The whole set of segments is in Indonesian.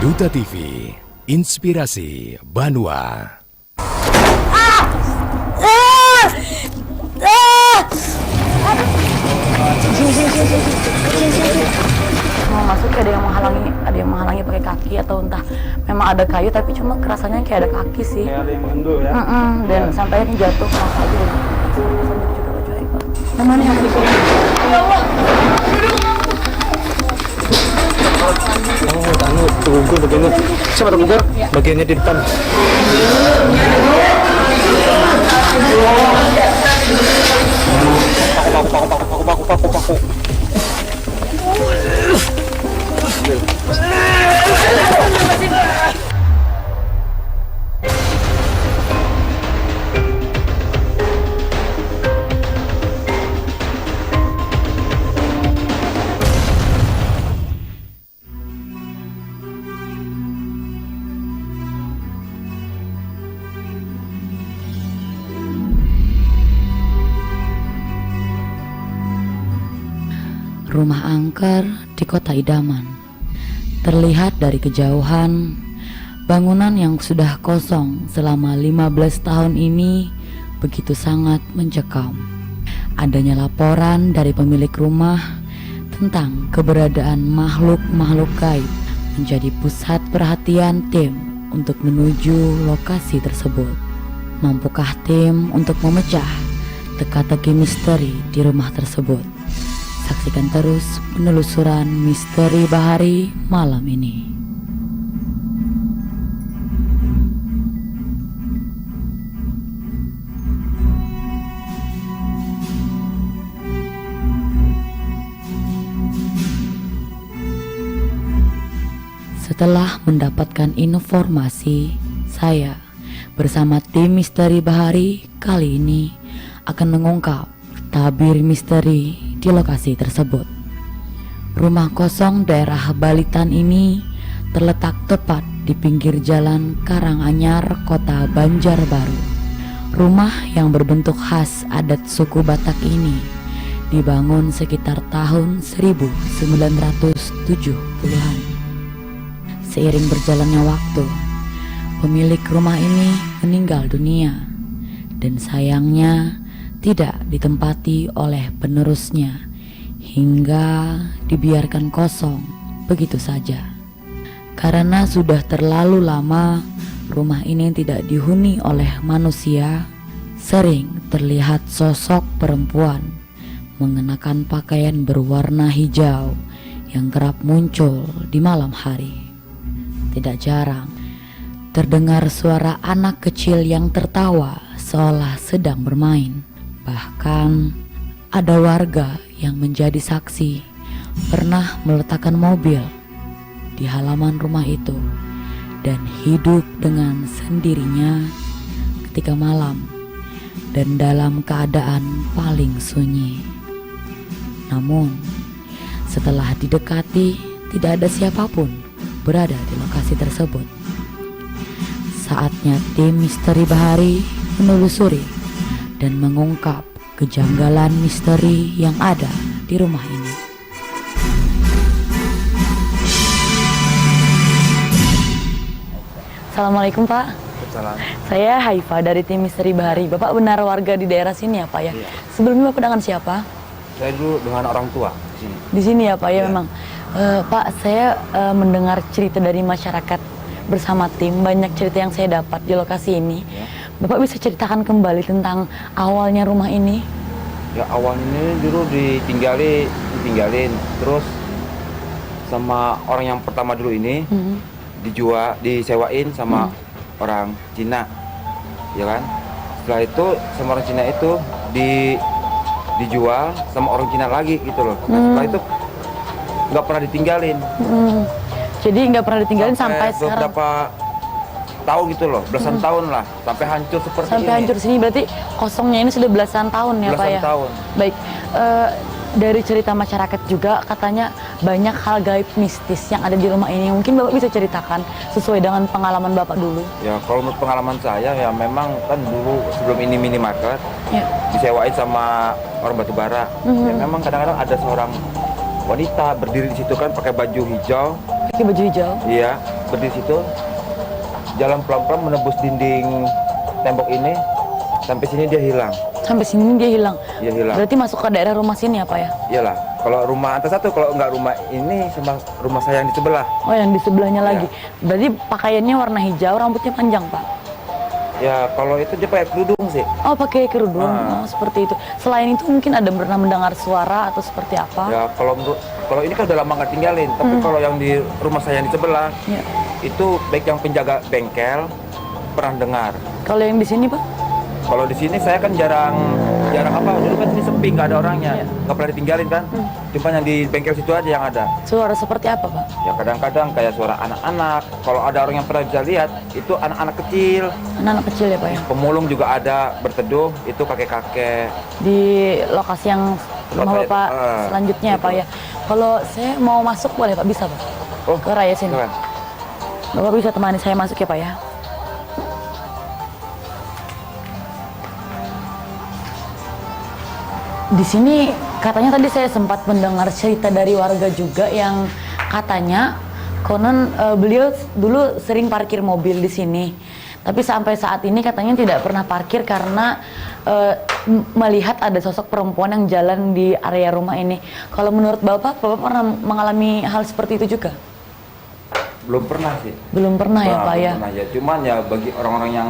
Duta TV, Inspirasi Banua. Mau masuk ada yang menghalangi pakai kaki atau entah memang ada kayu tapi cuma kerasanya kayak ada kaki sih. Kayak ada yang mengendur ya. Dan sampai ini jatuh pas aja. Mana yang dikurung? Ya Allah. Oh, anu tergugur begini. Siapa tergugur? Bagiannya di depan. Paku. Rumah angker di kota idaman. Terlihat dari kejauhan, bangunan yang sudah kosong selama 15 tahun ini begitu sangat mencekam. Adanya laporan dari pemilik rumah tentang keberadaan makhluk-makhluk gaib menjadi pusat perhatian tim untuk menuju lokasi tersebut. Mampukah tim untuk memecah teka-teki misteri di rumah tersebut? Saksikan terus penelusuran misteri Bahari malam ini. Setelah mendapatkan informasi, saya bersama tim misteri Bahari kali ini akan mengungkap tabir misteri di lokasi tersebut. Rumah kosong daerah Balitan ini terletak tepat di pinggir jalan Karanganyar, Kota Banjarbaru. Rumah yang berbentuk khas adat suku Batak ini dibangun sekitar tahun 1970-an. Seiring berjalannya waktu, pemilik rumah ini meninggal dunia dan sayangnya tidak ditempati oleh penerusnya hingga dibiarkan kosong begitu saja. Karena sudah terlalu lama rumah ini tidak dihuni oleh manusia, sering terlihat sosok perempuan mengenakan pakaian berwarna hijau yang kerap muncul di malam hari. Tidak jarang terdengar suara anak kecil yang tertawa seolah sedang bermain. Bahkan ada warga yang menjadi saksi pernah meletakkan mobil di halaman rumah itu dan hidup dengan sendirinya ketika malam dan dalam keadaan paling sunyi. Namun setelah didekati tidak ada siapapun berada di lokasi tersebut. Saatnya tim misteri Bahari menelusuri dan mengungkap kejanggalan misteri yang ada di rumah ini. Assalamualaikum Pak. Salam. Saya Haifa dari tim misteri Bahari. Bapak benar warga di daerah sini ya Pak ya? Iya. Sebelumnya Bapak dengan siapa? Saya dulu dengan orang tua di sini. Di sini ya Pak ya, Iya. memang. Pak, saya mendengar cerita dari masyarakat bersama tim. Banyak cerita yang saya dapat di lokasi ini. Ya. Bapak bisa ceritakan kembali tentang awalnya rumah ini? Ya awalnya ini dulu ditinggalin terus sama orang yang pertama dulu ini disewain sama orang Cina, ya kan? Setelah itu sama orang Cina itu dijual sama orang Cina lagi gitu loh. Nah, setelah itu nggak pernah ditinggalin. Jadi nggak pernah ditinggalin sampai sekarang. Beberapa tahun gitu loh, belasan tahun lah, sampai hancur seperti Sampai ini. hancur sini berarti kosongnya ini sudah belasan tahun ya Pak Belasan ya? tahun. Baik, dari cerita masyarakat juga katanya banyak hal gaib mistis yang ada di rumah ini. Mungkin Bapak bisa ceritakan sesuai dengan pengalaman Bapak dulu. Ya kalau menurut pengalaman saya ya memang kan dulu sebelum ini minimarket Ya. disewain sama orang Batubara. Ya, memang kadang-kadang ada seorang wanita berdiri di situ kan pakai baju hijau. Pakai baju hijau. Iya, berdiri situ, jalan pelan-pelan menembus dinding tembok ini, sampai sini dia hilang. Sampai sini dia hilang. Dia hilang. Berarti masuk ke daerah rumah sini ya Pak ya? Iyalah, kalau rumah atas satu, kalau nggak rumah ini sama rumah saya yang di sebelah. Oh, yang di sebelahnya Iya. lagi. Berarti pakaiannya warna hijau, rambutnya panjang Pak? Ya kalau itu dia pakai kerudung sih. Oh, pakai kerudung. Ah. Oh, seperti itu. Selain itu mungkin ada pernah mendengar suara atau seperti apa? Ya kalau ini kan udah lama nggak tinggalin, tapi kalau yang di rumah saya yang di sebelah, Ya. itu baik yang penjaga bengkel pernah dengar. Kalau yang di sini Pak? Kalau di sini saya kan jarang apa, dulu kan sini sepi, nggak ada orangnya, Iya. nggak pernah ditinggalin kan. Cuma yang di bengkel situ aja yang ada. Suara seperti apa Pak? Ya kadang-kadang kayak suara anak-anak. Kalau ada orang yang pernah bisa lihat, itu anak-anak kecil. Anak-anak kecil ya Pak ya? Pemulung juga ada berteduh, itu kakek-kakek. Di lokasi yang rumah Tempat Bapak saya- selanjutnya ya Pak ya? Kalau saya mau masuk boleh Pak? Bisa Pak? Oh, Ke raya sini. silakan. Bapak bisa temani saya masuk ya Pak ya? Di sini katanya tadi saya sempat mendengar cerita dari warga juga yang katanya konon beliau dulu sering parkir mobil di sini. Tapi sampai saat ini katanya tidak pernah parkir karena melihat ada sosok perempuan yang jalan di area rumah ini. Kalau menurut Bapak pernah mengalami hal seperti itu juga? Belum pernah sih. Belum pernah ya Pak belum ya? pernah ya. Cuman ya bagi orang-orang yang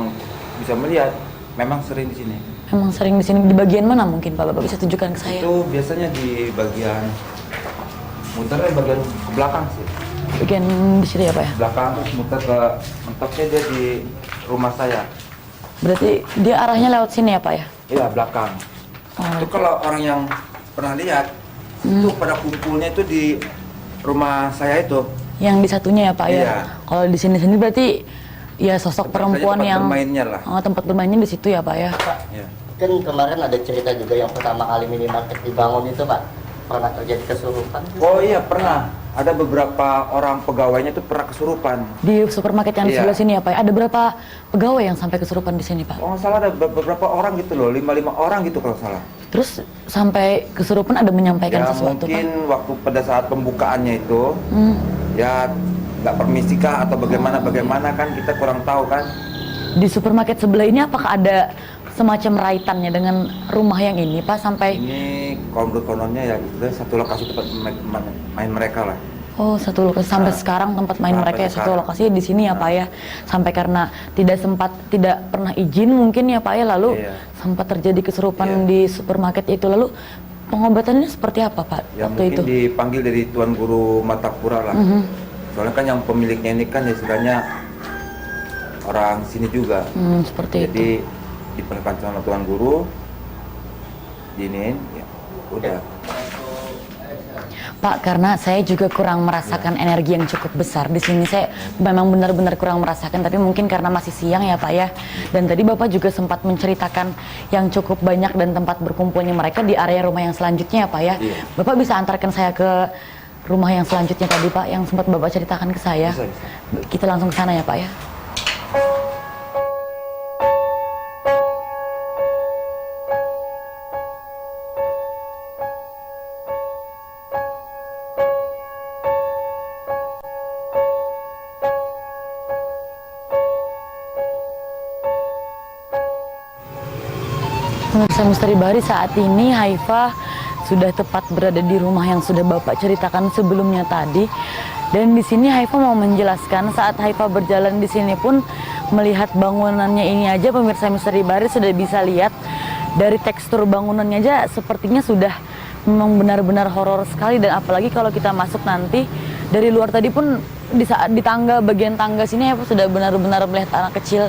bisa melihat, memang sering di sini. Memang sering di sini. Di bagian mana mungkin Pak? Bapak bisa tunjukkan ke saya? Itu biasanya di bagian muternya bagian ke belakang sih. Bagian di situ ya Pak ya? Belakang terus muter ke mentoknya dia di rumah saya. Berarti dia arahnya lewat sini ya Pak ya? Iya, belakang. Oh, Itu kalau orang yang pernah lihat, itu pada kumpulnya itu di rumah saya itu. yang di satunya ya Pak ya? Iya. Kalau di sini berarti ya sosok perempuan tempat yang bermainnya lah. Oh, tempat bermainnya di situ ya Pak ya? Ya. Kan kemarin ada cerita juga yang pertama kali minimarket dibangun itu Pak, pernah terjadi kesurupan. Oh iya, pernah. Ada beberapa orang pegawainya itu pernah kesurupan. Di supermarket yang di Iya. sebelah sini ya Pak ya? Ada berapa pegawai yang sampai kesurupan di sini Pak? Kalau nggak salah ada beberapa orang gitu loh, 5 orang gitu kalau nggak salah. Terus sampai kesurupan ada menyampaikan Ya sesuatu mungkin Pak? waktu pada saat pembukaannya itu, ya nggak permisikah atau bagaimana kan kita kurang tahu kan. Di supermarket sebelah ini apakah ada semacam raitannya dengan rumah yang ini Pak sampai Ini kalau menurut kononnya ya itu satu lokasi tempat main mereka lah. oh satu lokasi sampai sekarang tempat main Sampai mereka ya satu sekarang. lokasi di sini ya Pak ya sampai karena tidak pernah izin mungkin ya Pak ya lalu Iya. sempat terjadi kesurupan Iya. di supermarket itu lalu pengobatannya seperti apa Pak Ya waktu mungkin itu? dipanggil dari Tuan Guru Matapura lah. Soalnya kan yang pemiliknya ini kan ya istilahnya orang sini juga. Seperti itu. Jadi dipanggilkan sama Tuan Guru, diinin, ya udah. Pak, karena saya juga kurang merasakan energi yang cukup besar di sini. Saya memang benar-benar kurang merasakan, tapi mungkin karena masih siang ya Pak ya. Dan tadi Bapak juga sempat menceritakan yang cukup banyak dan tempat berkumpulnya mereka di area rumah yang selanjutnya ya Pak ya. Iya. Bapak bisa antarkan saya ke rumah yang selanjutnya tadi Pak, yang sempat Bapak ceritakan ke saya. Bisa. Kita langsung ke sana ya Pak ya. Pemirsa Misteri Bahari, saat ini Haifa sudah tepat berada di rumah yang sudah Bapak ceritakan sebelumnya tadi. Dan di sini Haifa mau menjelaskan saat Haifa berjalan di sini pun melihat bangunannya ini aja, pemirsa Misteri Bahari sudah bisa lihat dari tekstur bangunannya aja sepertinya sudah memang benar-benar horor sekali. Dan apalagi kalau kita masuk nanti dari luar tadi pun di saat di tangga, bagian tangga sini Haifa sudah benar-benar melihat anak kecil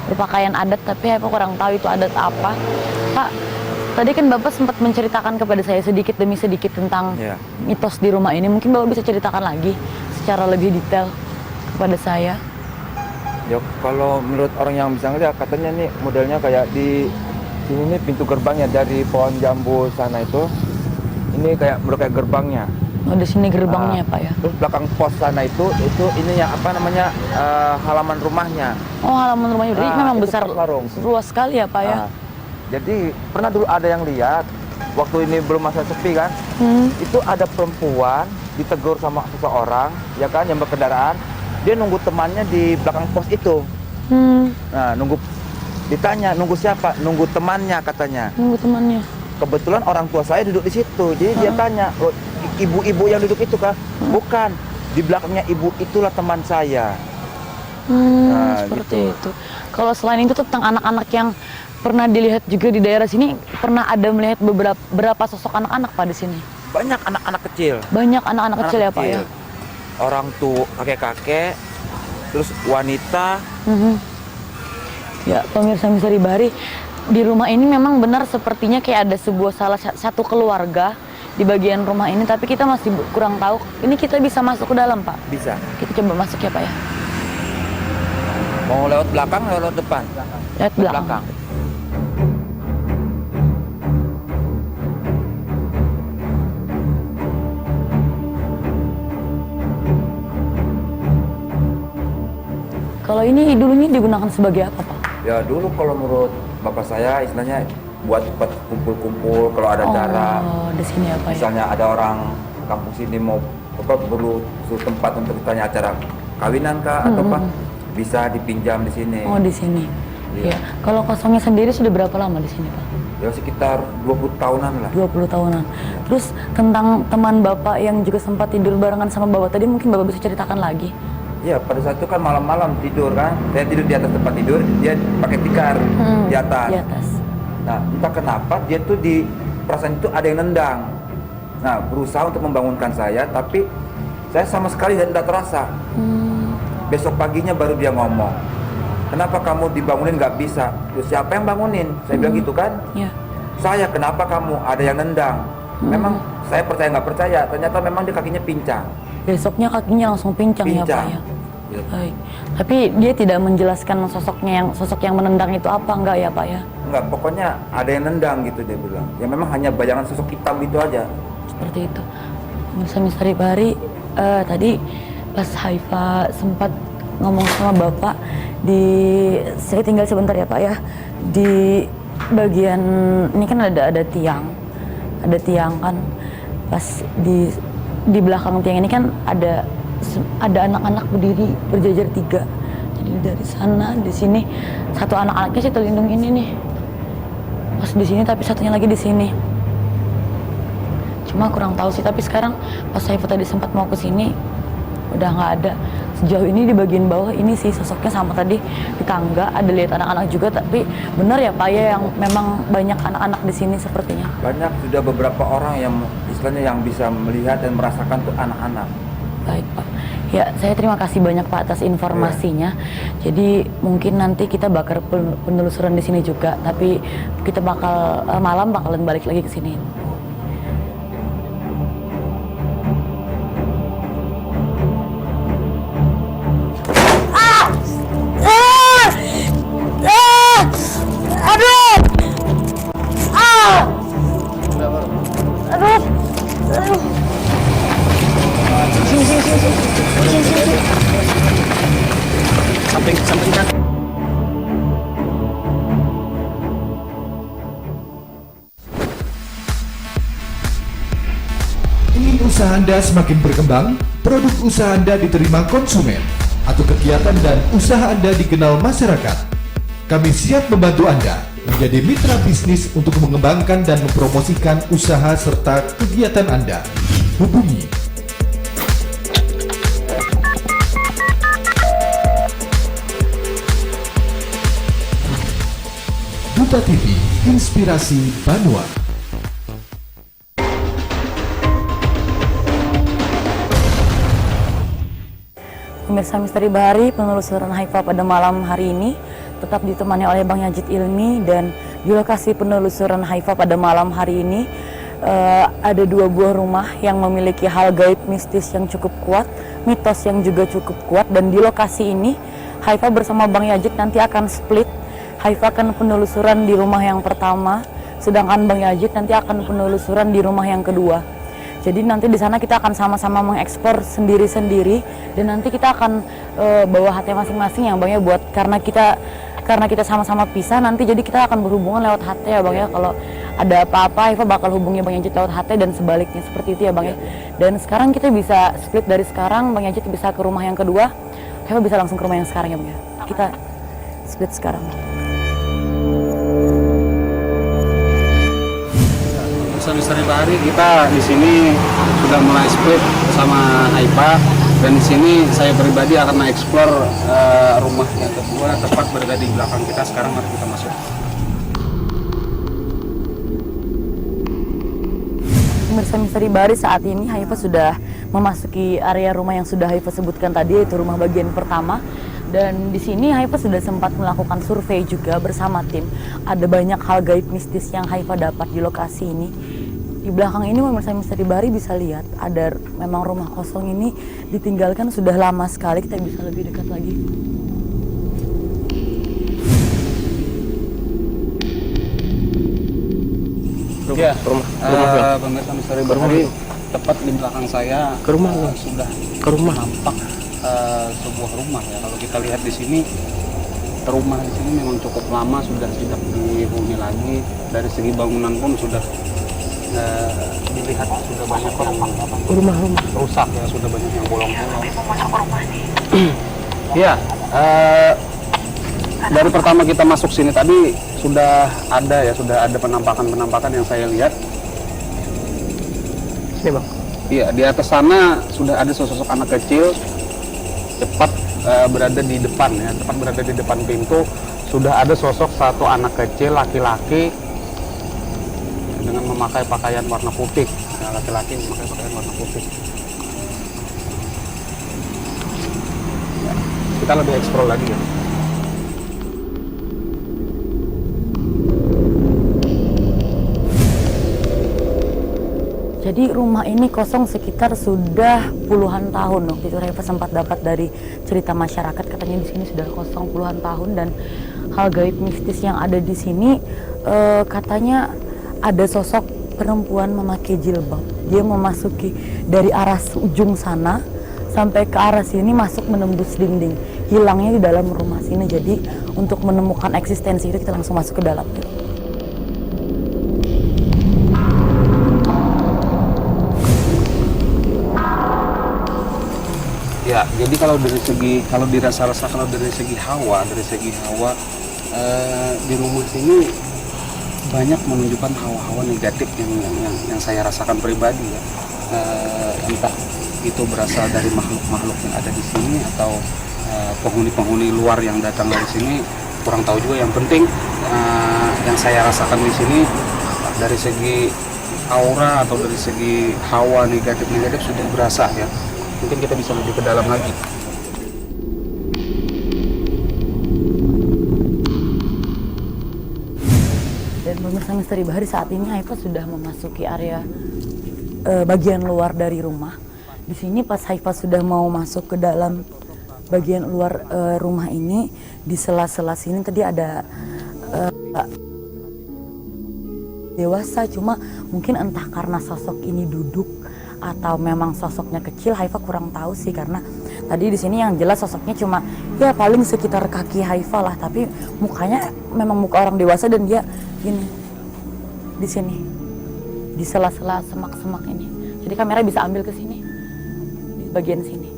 berpakaian adat, tapi Haifa kurang tahu itu adat apa. Pak, tadi kan Bapak sempat menceritakan kepada saya sedikit demi sedikit tentang Iya. mitos di rumah ini. Mungkin Bapak bisa ceritakan lagi secara lebih detail kepada saya. Ya kalau menurut orang yang bisa ngeliat, katanya nih modelnya kayak di sini nih pintu gerbangnya dari pohon jambu sana itu. Ini kayak menurut kayak gerbangnya. Oh, di sini gerbangnya Pak ya. Terus belakang pos sana itu ininya apa namanya halaman rumahnya. Oh, halaman rumahnya jadi Nah, memang itu besar, pos warung. luas sekali ya Pak ya. Nah, jadi pernah dulu ada yang lihat waktu ini belum masa sepi kan, itu ada perempuan ditegur sama seseorang ya kan yang berkendaraan, dia nunggu temannya di belakang pos itu. Nah, ditanya nunggu siapa? Nunggu temannya katanya. Nunggu temannya. Kebetulan orang tua saya duduk di situ, jadi dia tanya, "Oh, ibu-ibu yang duduk itu kah?" Bukan, di belakangnya ibu itulah teman saya. Nah, Seperti gitu. itu. Kalau selain itu tentang anak-anak yang pernah dilihat juga di daerah sini, pernah ada melihat berapa sosok anak-anak Pak di sini? Banyak anak-anak kecil. Banyak anak-anak kecil ya Pak ya? Orang tua, kakek-kakek, terus wanita. Ya, pemirsa Misteri Bahari, di rumah ini memang benar sepertinya kayak ada salah satu keluarga di bagian rumah ini, tapi kita masih kurang tahu. Ini kita bisa masuk ke dalam Pak? Bisa. Kita coba masuk ya Pak ya? Mau lewat belakang, lewat depan? Lewat belakang. Kalau ini dulunya digunakan sebagai apa Pak? Ya dulu kalau menurut bapak saya istilahnya buat kumpul-kumpul kalau ada acara. Oh, di sini ya Pak ya? Misalnya ada orang kampung sini mau perlu suatu tempat untuk ditanya acara kawinan kah atau apa, bisa dipinjam di sini. Oh, di sini. Iya. Ya. Kalau kosongnya sendiri sudah berapa lama di sini Pak? Ya sekitar 20 tahunan lah. 20 tahunan. Terus tentang teman Bapak yang juga sempat tidur barengan sama Bapak tadi, mungkin Bapak bisa ceritakan lagi? Ya pada saat itu kan malam-malam tidur kan, saya tidur di atas tempat tidur, dia pakai tikar di atas. Di atas. Nah entah kenapa dia tuh di perasaan itu ada yang nendang. Nah berusaha untuk membangunkan saya, tapi saya sama sekali tidak terasa. Besok paginya baru dia ngomong, "Kenapa kamu dibangunin nggak bisa?" Terus siapa yang bangunin? Saya bilang gitu kan. Ya. Saya, "Kenapa kamu? Ada yang nendang." Memang saya percaya nggak percaya, ternyata memang dia kakinya pincang. Besoknya kakinya langsung pincang ya Pak ya? Ya. Baik. Tapi dia tidak menjelaskan sosok yang menendang itu apa enggak ya Pak ya? Enggak, pokoknya ada yang nendang gitu dia bilang. Ya memang hanya bayangan sosok hitam gitu aja. Seperti itu. Pemirsa Misteri Bahari, tadi pas Haifa sempat ngomong sama Bapak saya tinggal sebentar ya Pak ya, di bagian ini kan ada tiang kan, pas di belakang tiang ini kan ada anak-anak berdiri berjajar 3. Jadi dari sana di sini satu anak-anaknya sih terlindung ini nih, pas di sini, tapi satunya lagi di sini. Cuma kurang tahu sih, tapi sekarang pas saya tadi sempat mau ke sini udah nggak ada. Sejauh ini di bagian bawah ini sih sosoknya sama tadi di tangga ada lihat anak-anak juga, tapi benar ya Pak ya yang memang banyak anak-anak di sini sepertinya. Banyak, sudah beberapa orang yang istilahnya yang bisa melihat dan merasakan tuh anak-anak. Baik Pak. Ya, saya terima kasih banyak Pak atas informasinya. Jadi mungkin nanti kita bakal penelusuran di sini juga, tapi kita malam bakalan balik lagi ke sini. Ingin usaha Anda semakin berkembang, produk usaha Anda diterima konsumen, atau kegiatan dan usaha Anda dikenal masyarakat. Kami siap membantu Anda menjadi mitra bisnis untuk mengembangkan dan mempromosikan usaha serta kegiatan Anda. Hubungi Duta TV Inspirasi Banua. Pemirsa Misteri Bahari, penelusuran Haifa pada malam hari ini tetap ditemani oleh Bang Yajid Ilmi, dan di lokasi penelusuran Haifa pada malam hari ini ada 2 buah rumah yang memiliki hal gaib mistis yang cukup kuat, mitos yang juga cukup kuat, dan di lokasi ini Haifa bersama Bang Yajid nanti akan split. Haifa akan penelusuran di rumah yang pertama, sedangkan Bang Yajid nanti akan penelusuran di rumah yang kedua. Jadi nanti di sana kita akan sama-sama mengekspor sendiri-sendiri, dan nanti kita akan bawa HT masing-masing ya Bang ya, buat karena kita sama-sama pisah nanti, jadi kita akan berhubungan lewat HT ya Bang ya. Kalau ada apa-apa Haifa bakal hubungi Bang Yajid lewat HT dan sebaliknya, seperti itu ya Bang ya. Dan sekarang kita bisa split dari sekarang, Bang Yajid bisa ke rumah yang kedua, Haifa bisa langsung ke rumah yang sekarang ya Bang ya. Kita split sekarang. Misteri Bahari kita di sini sudah mulai split sama Haifa, dan di sini saya pribadi akan mengeksplor rumah yang kedua tepat berada di belakang kita. Sekarang mari kita masuk. Pemirsa Misteri Bahari, saat ini Haifa sudah memasuki area rumah yang sudah Haifa sebutkan tadi, yaitu rumah bagian pertama. Dan di sini Haifa sudah sempat melakukan survei juga bersama tim. Ada banyak hal gaib mistis yang Haifa dapat di lokasi ini. Di belakang ini pemirsa Misteri Bahari bisa lihat ada memang rumah kosong ini ditinggalkan sudah lama sekali. Kita bisa lebih dekat lagi. Ya, pemirsa Misteri Bahari, tepat di belakang saya sudah nampak sebuah rumah ya. Kalau kita lihat di sini, rumah di sini memang cukup lama sudah tidak dihuni lagi. Dari segi bangunan pun sudah dilihat sudah banyak rumah-rumah rusak ya, sudah banyak yang bolong-bolong. Ya, dari pertama kita masuk sini tadi sudah ada penampakan yang saya lihat. Ini Bang. Iya, di atas sana sudah ada sosok anak kecil tepat berada di depan ya, tepat berada di depan pintu. Sudah ada sosok satu anak kecil laki-laki dengan memakai pakaian warna putih. Ya, laki-laki memakai pakaian warna putih. Ya, kita lebih eksplor lagi ya. Jadi rumah ini kosong sekitar sudah puluhan tahun. Waktu itu Haifa sempat dapat dari cerita masyarakat, katanya di sini sudah kosong puluhan tahun. Dan hal gaib mistis yang ada di sini, katanya ada sosok perempuan memakai jilbab. Dia memasuki dari arah ujung sana sampai ke arah sini, masuk menembus dinding, hilangnya di dalam rumah sini. Jadi untuk menemukan eksistensi itu kita langsung masuk ke dalam. Ya, jadi kalau dari segi hawa di rumah sini banyak menunjukkan hawa-hawa negatif yang saya rasakan pribadi ya. Entah itu berasal dari makhluk-makhluk yang ada di sini atau penghuni-penghuni luar yang datang dari sini, kurang tahu juga. Yang penting yang saya rasakan di sini dari segi aura atau dari segi hawa negatif sudah berasa ya. Mungkin kita bisa lebih ke dalam lagi. Dan pemirsa Misteri Bahari, saat ini Haifa sudah memasuki area bagian luar dari rumah. Di sini pas Haifa sudah mau masuk ke dalam bagian luar rumah ini, di sela-sela sini tadi ada dewasa, cuma mungkin entah karena sosok ini duduk atau memang sosoknya kecil, Haifa kurang tahu sih. Karena tadi di sini yang jelas sosoknya cuma ya paling sekitar kaki Haifa lah, tapi mukanya memang muka orang dewasa. Dan dia gini di sini, di sela-sela semak-semak ini. Jadi kamera bisa ambil ke sini, di bagian sini.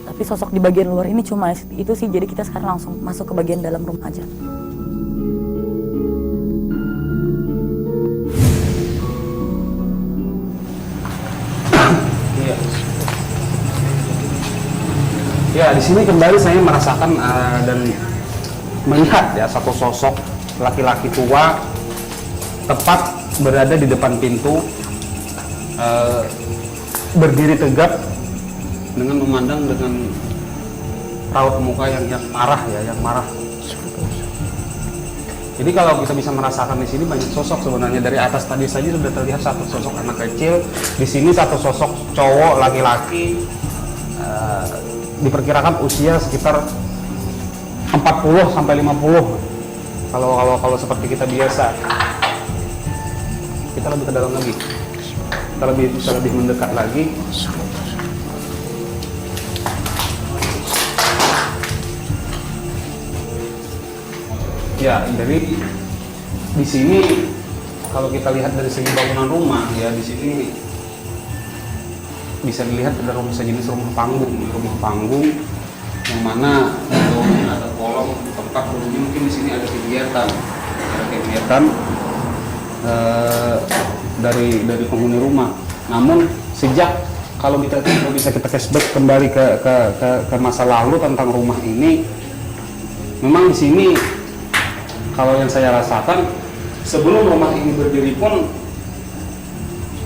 Tapi sosok di bagian luar ini cuma itu sih. Jadi kita sekarang langsung masuk ke bagian dalam rumah aja. Ya, di sini kembali saya merasakan dan melihat ya satu sosok laki-laki tua tepat berada di depan pintu, berdiri tegap dengan memandang dengan raut muka yang marah ya, yang marah. Jadi kalau kita bisa merasakan di sini banyak sosok sebenarnya. Dari atas tadi saja sudah terlihat satu sosok anak kecil, di sini satu sosok cowok laki-laki. Diperkirakan usia sekitar 40 sampai 50. Kalau seperti kita biasa. Kita lebih ke dalam lagi. Kita bisa lebih mendekat lagi. Ya, dari di sini kalau kita lihat dari segi bangunan rumah ya, di sini bisa dilihat ada rumah sejenis rumah panggung yang mana ada kolong tempat dulunya mungkin di sini ada kegiatan dari penghuni rumah. Namun sejak kalau bisa kita flashback kembali ke masa lalu tentang rumah ini, memang di sini kalau yang saya rasakan sebelum rumah ini berdiri pun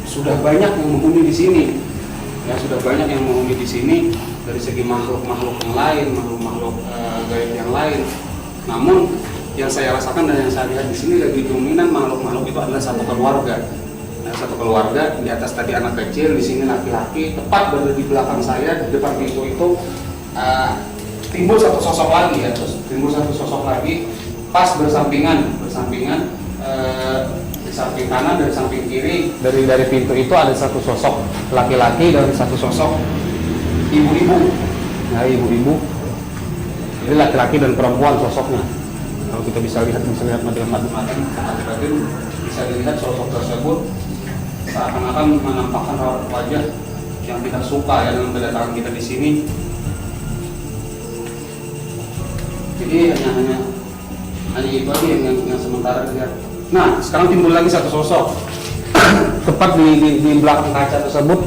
sudah banyak yang menghuni di sini. Ya, sudah banyak yang menghuni di sini dari segi makhluk-makhluk yang lain, makhluk-makhluk gaib yang lain. Namun yang saya rasakan dan yang saya lihat di sini lebih dominan makhluk-makhluk itu adalah satu keluarga. Nah, satu keluarga, di atas tadi anak kecil, di sini laki-laki, tepat berada di belakang saya, di depan pintu itu timbul satu sosok lagi ya, timbul satu sosok lagi, pas bersampingan, di samping kanan dan samping kiri dari pintu itu ada satu sosok laki-laki dan satu sosok ibu-ibu. Nah, ibu-ibu, jadi laki-laki dan perempuan sosoknya. Kalau kita bisa lihat dengan mata bisa dilihat sosok tersebut seakan-akan menampakkan wajah yang tidak suka ya dengan kedatangan kita di sini. Jadi hanya itu aja yang sementara dilihat. Nah, sekarang timbul lagi satu sosok. Tepat di belakang kaca tersebut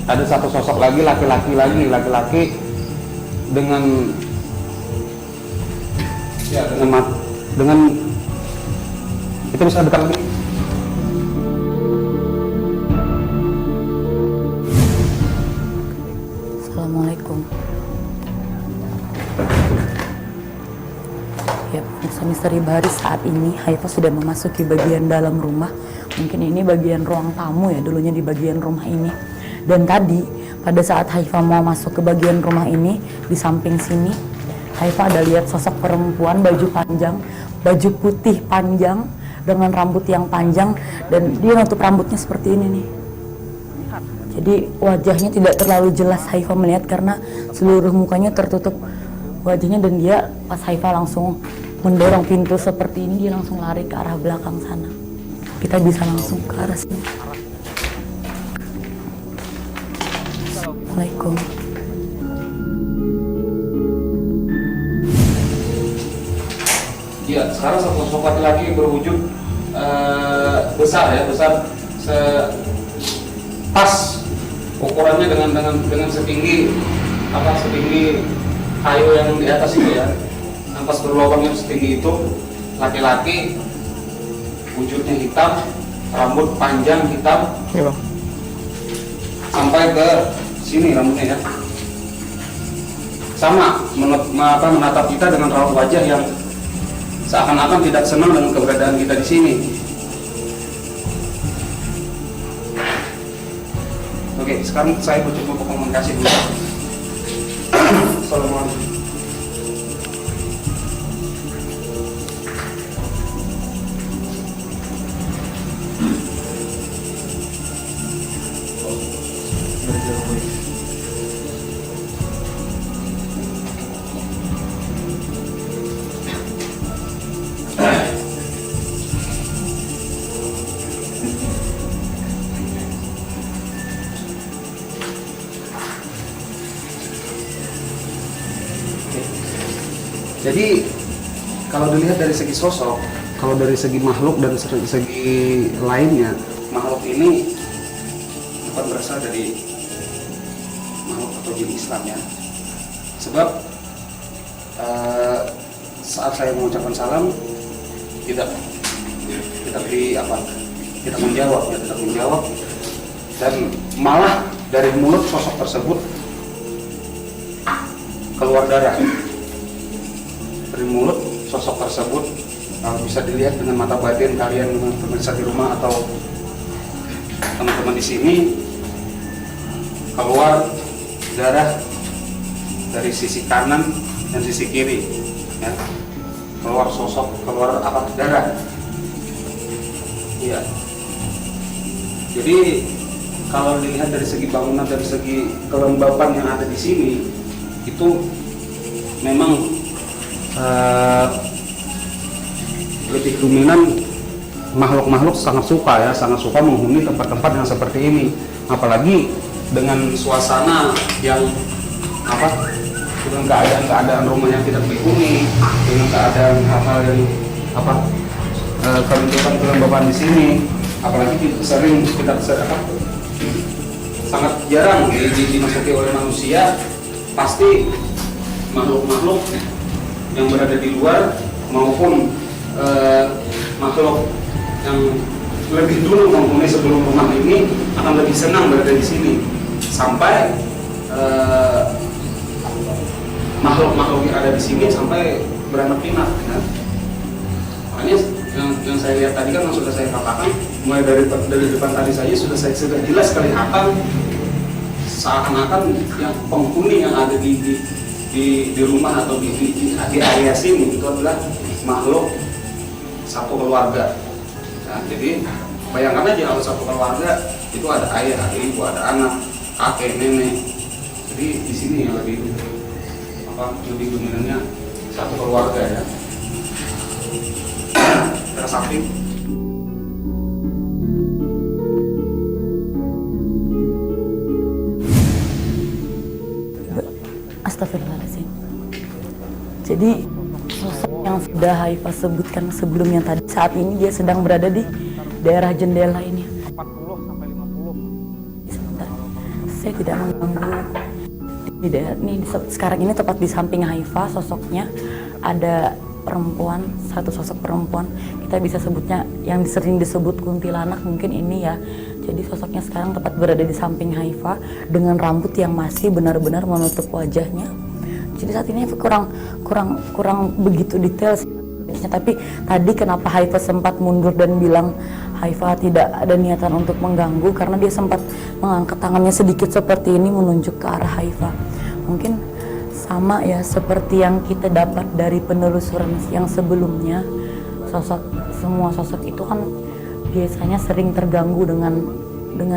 ada satu sosok lagi, laki-laki dengan kita bisa dekat lagi. Assalamualaikum. Ya, pemirsa Misteri Bahari, saat ini Haifa sudah memasuki bagian dalam rumah. Mungkin ini bagian ruang tamu ya, dulunya di bagian rumah ini. Dan tadi pada saat Haifa mau masuk ke bagian rumah ini, di samping sini Haifa ada lihat sosok perempuan baju panjang, baju putih panjang dengan rambut yang panjang, dan dia nutup rambutnya seperti ini nih. Jadi wajahnya tidak terlalu jelas Haifa melihat karena seluruh mukanya tertutup wajahnya, dan dia pas Haifa langsung mendorong pintu seperti ini, dia langsung lari ke arah belakang sana. Kita bisa langsung ke arah sini. Assalamualaikum. Iya, sekarang satu sosok laki-laki berwujud besar pas ukurannya dengan setinggi kayu yang di atas itu ya, yang pas berlubangnya setinggi itu, laki-laki, wujudnya hitam, rambut panjang hitam, ya, sampai ke sini rambutnya ya, sama menatap kita dengan raut wajah yang seakan-akan tidak senang dengan keberadaan kita di sini. Oke, sekarang saya mencoba komunikasi dulu. Assalamualaikum. Jadi kalau dilihat dari segi sosok, kalau dari segi makhluk dan segi lainnya, makhluk ini bukan berasal dari makhluk atau jin Islam ya. Sebab saat saya mengucapkan salam tidak menjawab, dan malah dari mulut sosok tersebut keluar darah. Dari mulut sosok tersebut bisa dilihat dengan mata batin kalian pemirsa di rumah atau teman-teman di sini, keluar darah dari sisi kanan dan sisi kiri ya. Keluar darah. Iya. Jadi kalau dilihat dari segi bangunan, dari segi kelembapan yang ada di sini, itu memang lebih dominan makhluk-makhluk sangat suka menghuni tempat-tempat yang seperti ini, apalagi dengan suasana yang dengan keadaan rumah yang tidak dihuni, dengan keadaan hal-hal yang kelembaban di sini, apalagi kita sangat jarang dimasuki oleh manusia, pasti makhluk-makhluk yang berada di luar maupun makhluk yang lebih dulu menghuni sebelum rumah ini akan lebih senang berada di sini, sampai makhluk-makhluk yang ada di sini sampai beranak pinak. Ya. Makanya yang saya lihat tadi kan yang sudah saya katakan, mulai dari depan tadi saja sudah jelas kelihatan seakan-akan yang penghuni yang ada di rumah atau di area sini itu adalah makhluk satu keluarga. Nah, jadi bayangkan aja kalau satu keluarga itu ada ayah, ada ibu, ada anak, kakek, nenek. Jadi di sini yang lebih dominannya satu keluarga ya. Kita samping. Astagfirullahaladzim. Jadi sosok yang sudah Haifa sebutkan sebelumnya tadi, saat ini dia sedang berada di daerah jendela ini. 40 sampai 50. Sebentar, saya tidak mengganggu. Di daerah ini sekarang ini tepat di samping Haifa, sosoknya ada perempuan, satu sosok perempuan, kita bisa sebutnya yang sering disebut kuntilanak mungkin ini ya. Jadi sosoknya sekarang tepat berada di samping Haifa dengan rambut yang masih benar-benar menutup wajahnya. Jadi saat ini kurang begitu detail sih. Tapi tadi kenapa Haifa sempat mundur dan bilang Haifa tidak ada niatan untuk mengganggu, karena dia sempat mengangkat tangannya sedikit seperti ini menunjuk ke arah Haifa. Mungkin sama ya seperti yang kita dapat dari penelusuran yang sebelumnya, semua sosok itu kan biasanya sering terganggu dengan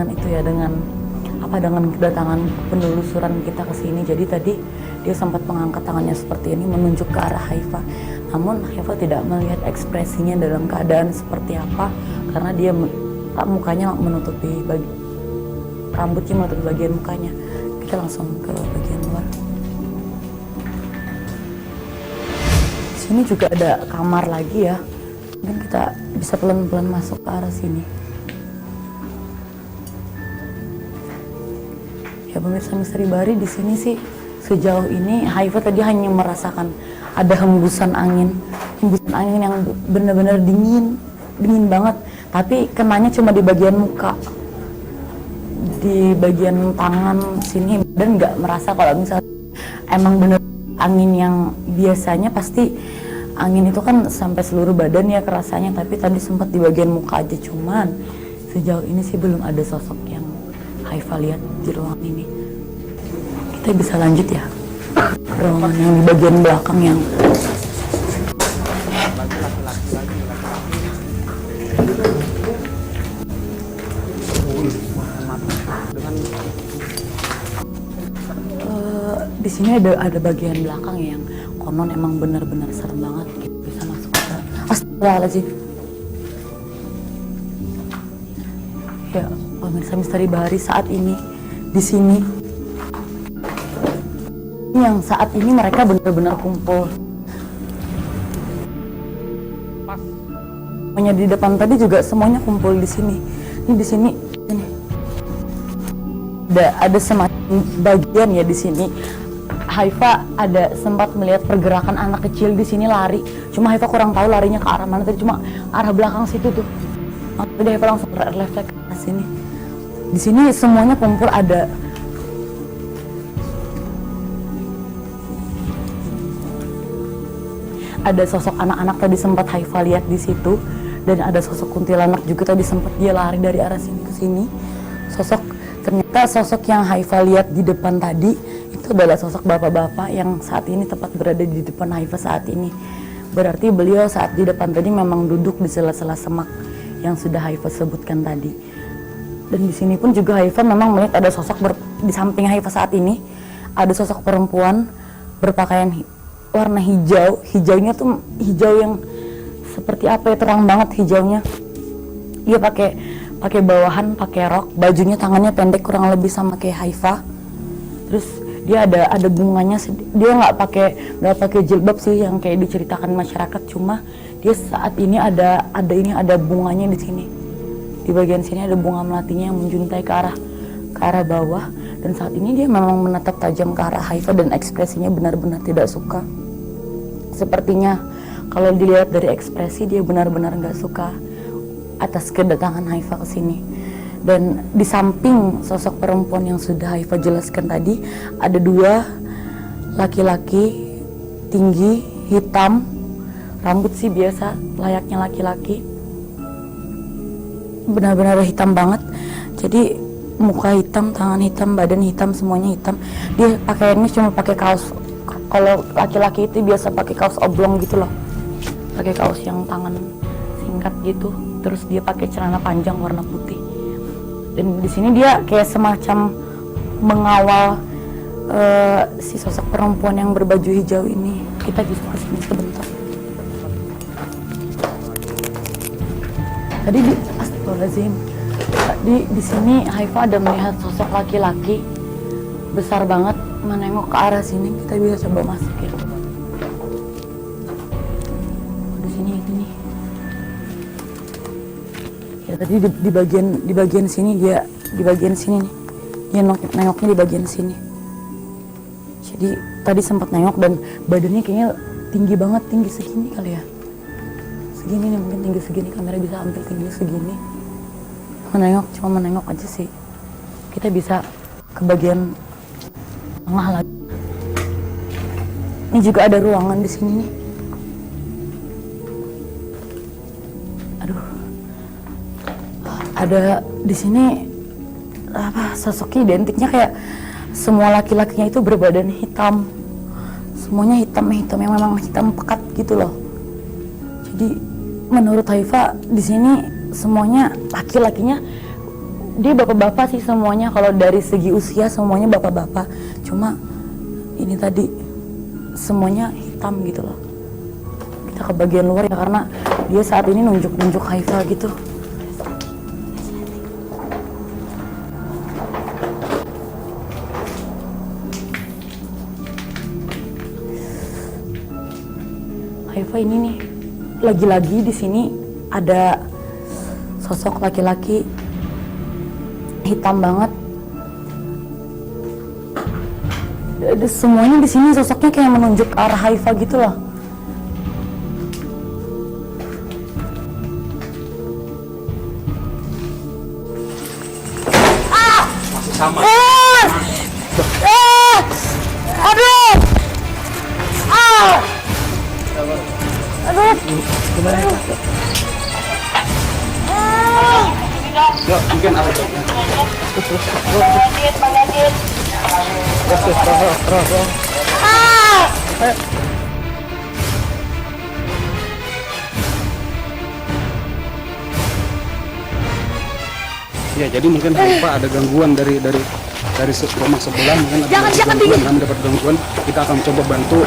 itu ya, dengan kedatangan penelusuran kita ke sini. Jadi tadi dia sempat mengangkat tangannya seperti ini menunjuk ke arah Haifa. Namun Haifa tidak melihat ekspresinya dalam keadaan seperti apa, karena dia mukanya menutupi rambutnya menutupi bagian mukanya. Kita langsung ke bagian luar. Sini juga ada kamar lagi ya. Mungkin kita bisa pelan-pelan masuk ke arah sini. Ya pemirsa Misteri Bahari, di sini sih sejauh ini Haifa tadi hanya merasakan ada hembusan angin yang benar-benar dingin banget. Tapi kenanya cuma di bagian muka, di bagian tangan sini, dan nggak merasa kalau misalnya emang bener angin yang biasanya pasti angin itu kan sampai seluruh badan ya kerasanya, tapi tadi sempat di bagian muka aja. Cuman sejauh ini sih belum ada sosok yang Haifa lihat di ruangan ini. Kita bisa lanjut ya, ruangan yang di bagian belakang yang di sini ada bagian belakang yang konon emang benar-benar serem banget. Kita bisa masuk ke Astagfirullahaladzim. Ya pemirsa Misteri Bahari, saat ini di sini yang saat ini mereka benar-benar kumpul. Semuanya di depan tadi juga semuanya kumpul di sini. Ini di sini ini ada semacam bagian ya di sini. Haifa ada sempat melihat pergerakan anak kecil di sini lari. Cuma Haifa kurang tahu larinya ke arah mana tadi, cuma arah belakang situ tuh. Jadi Haifa langsung refleks ke sini. Di sini semuanya kumpul, ada sosok anak-anak tadi sempat Haifa lihat di situ, dan ada sosok kuntilanak juga tadi sempat dia lari dari arah sini ke sini. Ternyata sosok yang Haifa lihat di depan tadi itu adalah sosok bapak-bapak yang saat ini tepat berada di depan Haifa saat ini. Berarti beliau saat di depan tadi memang duduk di sela-sela semak yang sudah Haifa sebutkan tadi. Dan di sini pun juga Haifa memang melihat ada sosok di samping Haifa saat ini, ada sosok perempuan berpakaian warna hijau. Hijaunya tuh hijau yang seperti apa ya, terang banget hijaunya. Dia pakai bawahan, pakai rok, bajunya tangannya pendek kurang lebih sama kayak Haifa. Terus di dia ada bunganya, dia nggak pakai jilbab sih yang kayak diceritakan masyarakat, cuma dia saat ini ada bunganya di sini, di bagian sini ada bunga melatinya yang menjuntai ke arah bawah, dan saat ini dia memang menatap tajam ke arah Haifa dan ekspresinya benar-benar tidak suka. Sepertinya kalau dilihat dari ekspresi dia benar-benar nggak suka atas kedatangan Haifa ke sini. Dan di samping sosok perempuan yang sudah Haifa jelaskan tadi, ada 2 laki-laki tinggi, hitam, rambut sih biasa, layaknya laki-laki. Benar-benar hitam banget. Jadi muka hitam, tangan hitam, badan hitam, semuanya hitam. Dia pakaiannya cuma pakai kaos. Kalau laki-laki itu biasa pakai kaos oblong gitu loh. Pakai kaos yang tangan singkat gitu. Terus dia pakai celana panjang warna putih. Dan di sini dia kayak semacam mengawal si sosok perempuan yang berbaju hijau ini. Kita bisa kesini sebentar. Tadi astagfirullahaladzim. Tadi di sini Haifa ada melihat sosok laki-laki besar banget menengok ke arah sini. Kita bisa coba masuk ya. Di sini ini. Ya tadi di bagian sini dia di bagian sini nih. Dia nengoknya di bagian sini. Jadi tadi sempat nengok dan badannya kayaknya tinggi banget, tinggi segini kali ya. Segini nih, mungkin tinggi segini, kamera bisa ambil tinggi segini. Cuma menengok aja sih. Kita bisa ke bagian tengah lagi. Ini juga ada ruangan di sini nih. Aduh. Ada di sini sosoknya identiknya kayak semua laki-lakinya itu berbadan hitam. Semuanya hitam yang memang hitam pekat gitu loh. Jadi menurut Haifa di sini semuanya laki-lakinya dia bapak-bapak sih semuanya. Kalau dari segi usia semuanya bapak-bapak. Cuma ini tadi semuanya hitam gitu loh. Kita ke bagian luar ya karena dia saat ini nunjuk-nunjuk Haifa gitu. Haifa ini nih, lagi-lagi di sini ada sosok laki-laki hitam banget. Semuanya di sini sosoknya kayak menunjuk ke arah Haifa gitu loh. Masih sama. Aduh. Aduh. Gimana ya? Yuk, mungkin apa tuh? Terus. Ya, jadi mungkin Haifa ada gangguan dari rumah sebelah, mungkin ada gangguan, kami dapat gangguan. Kita akan coba bantu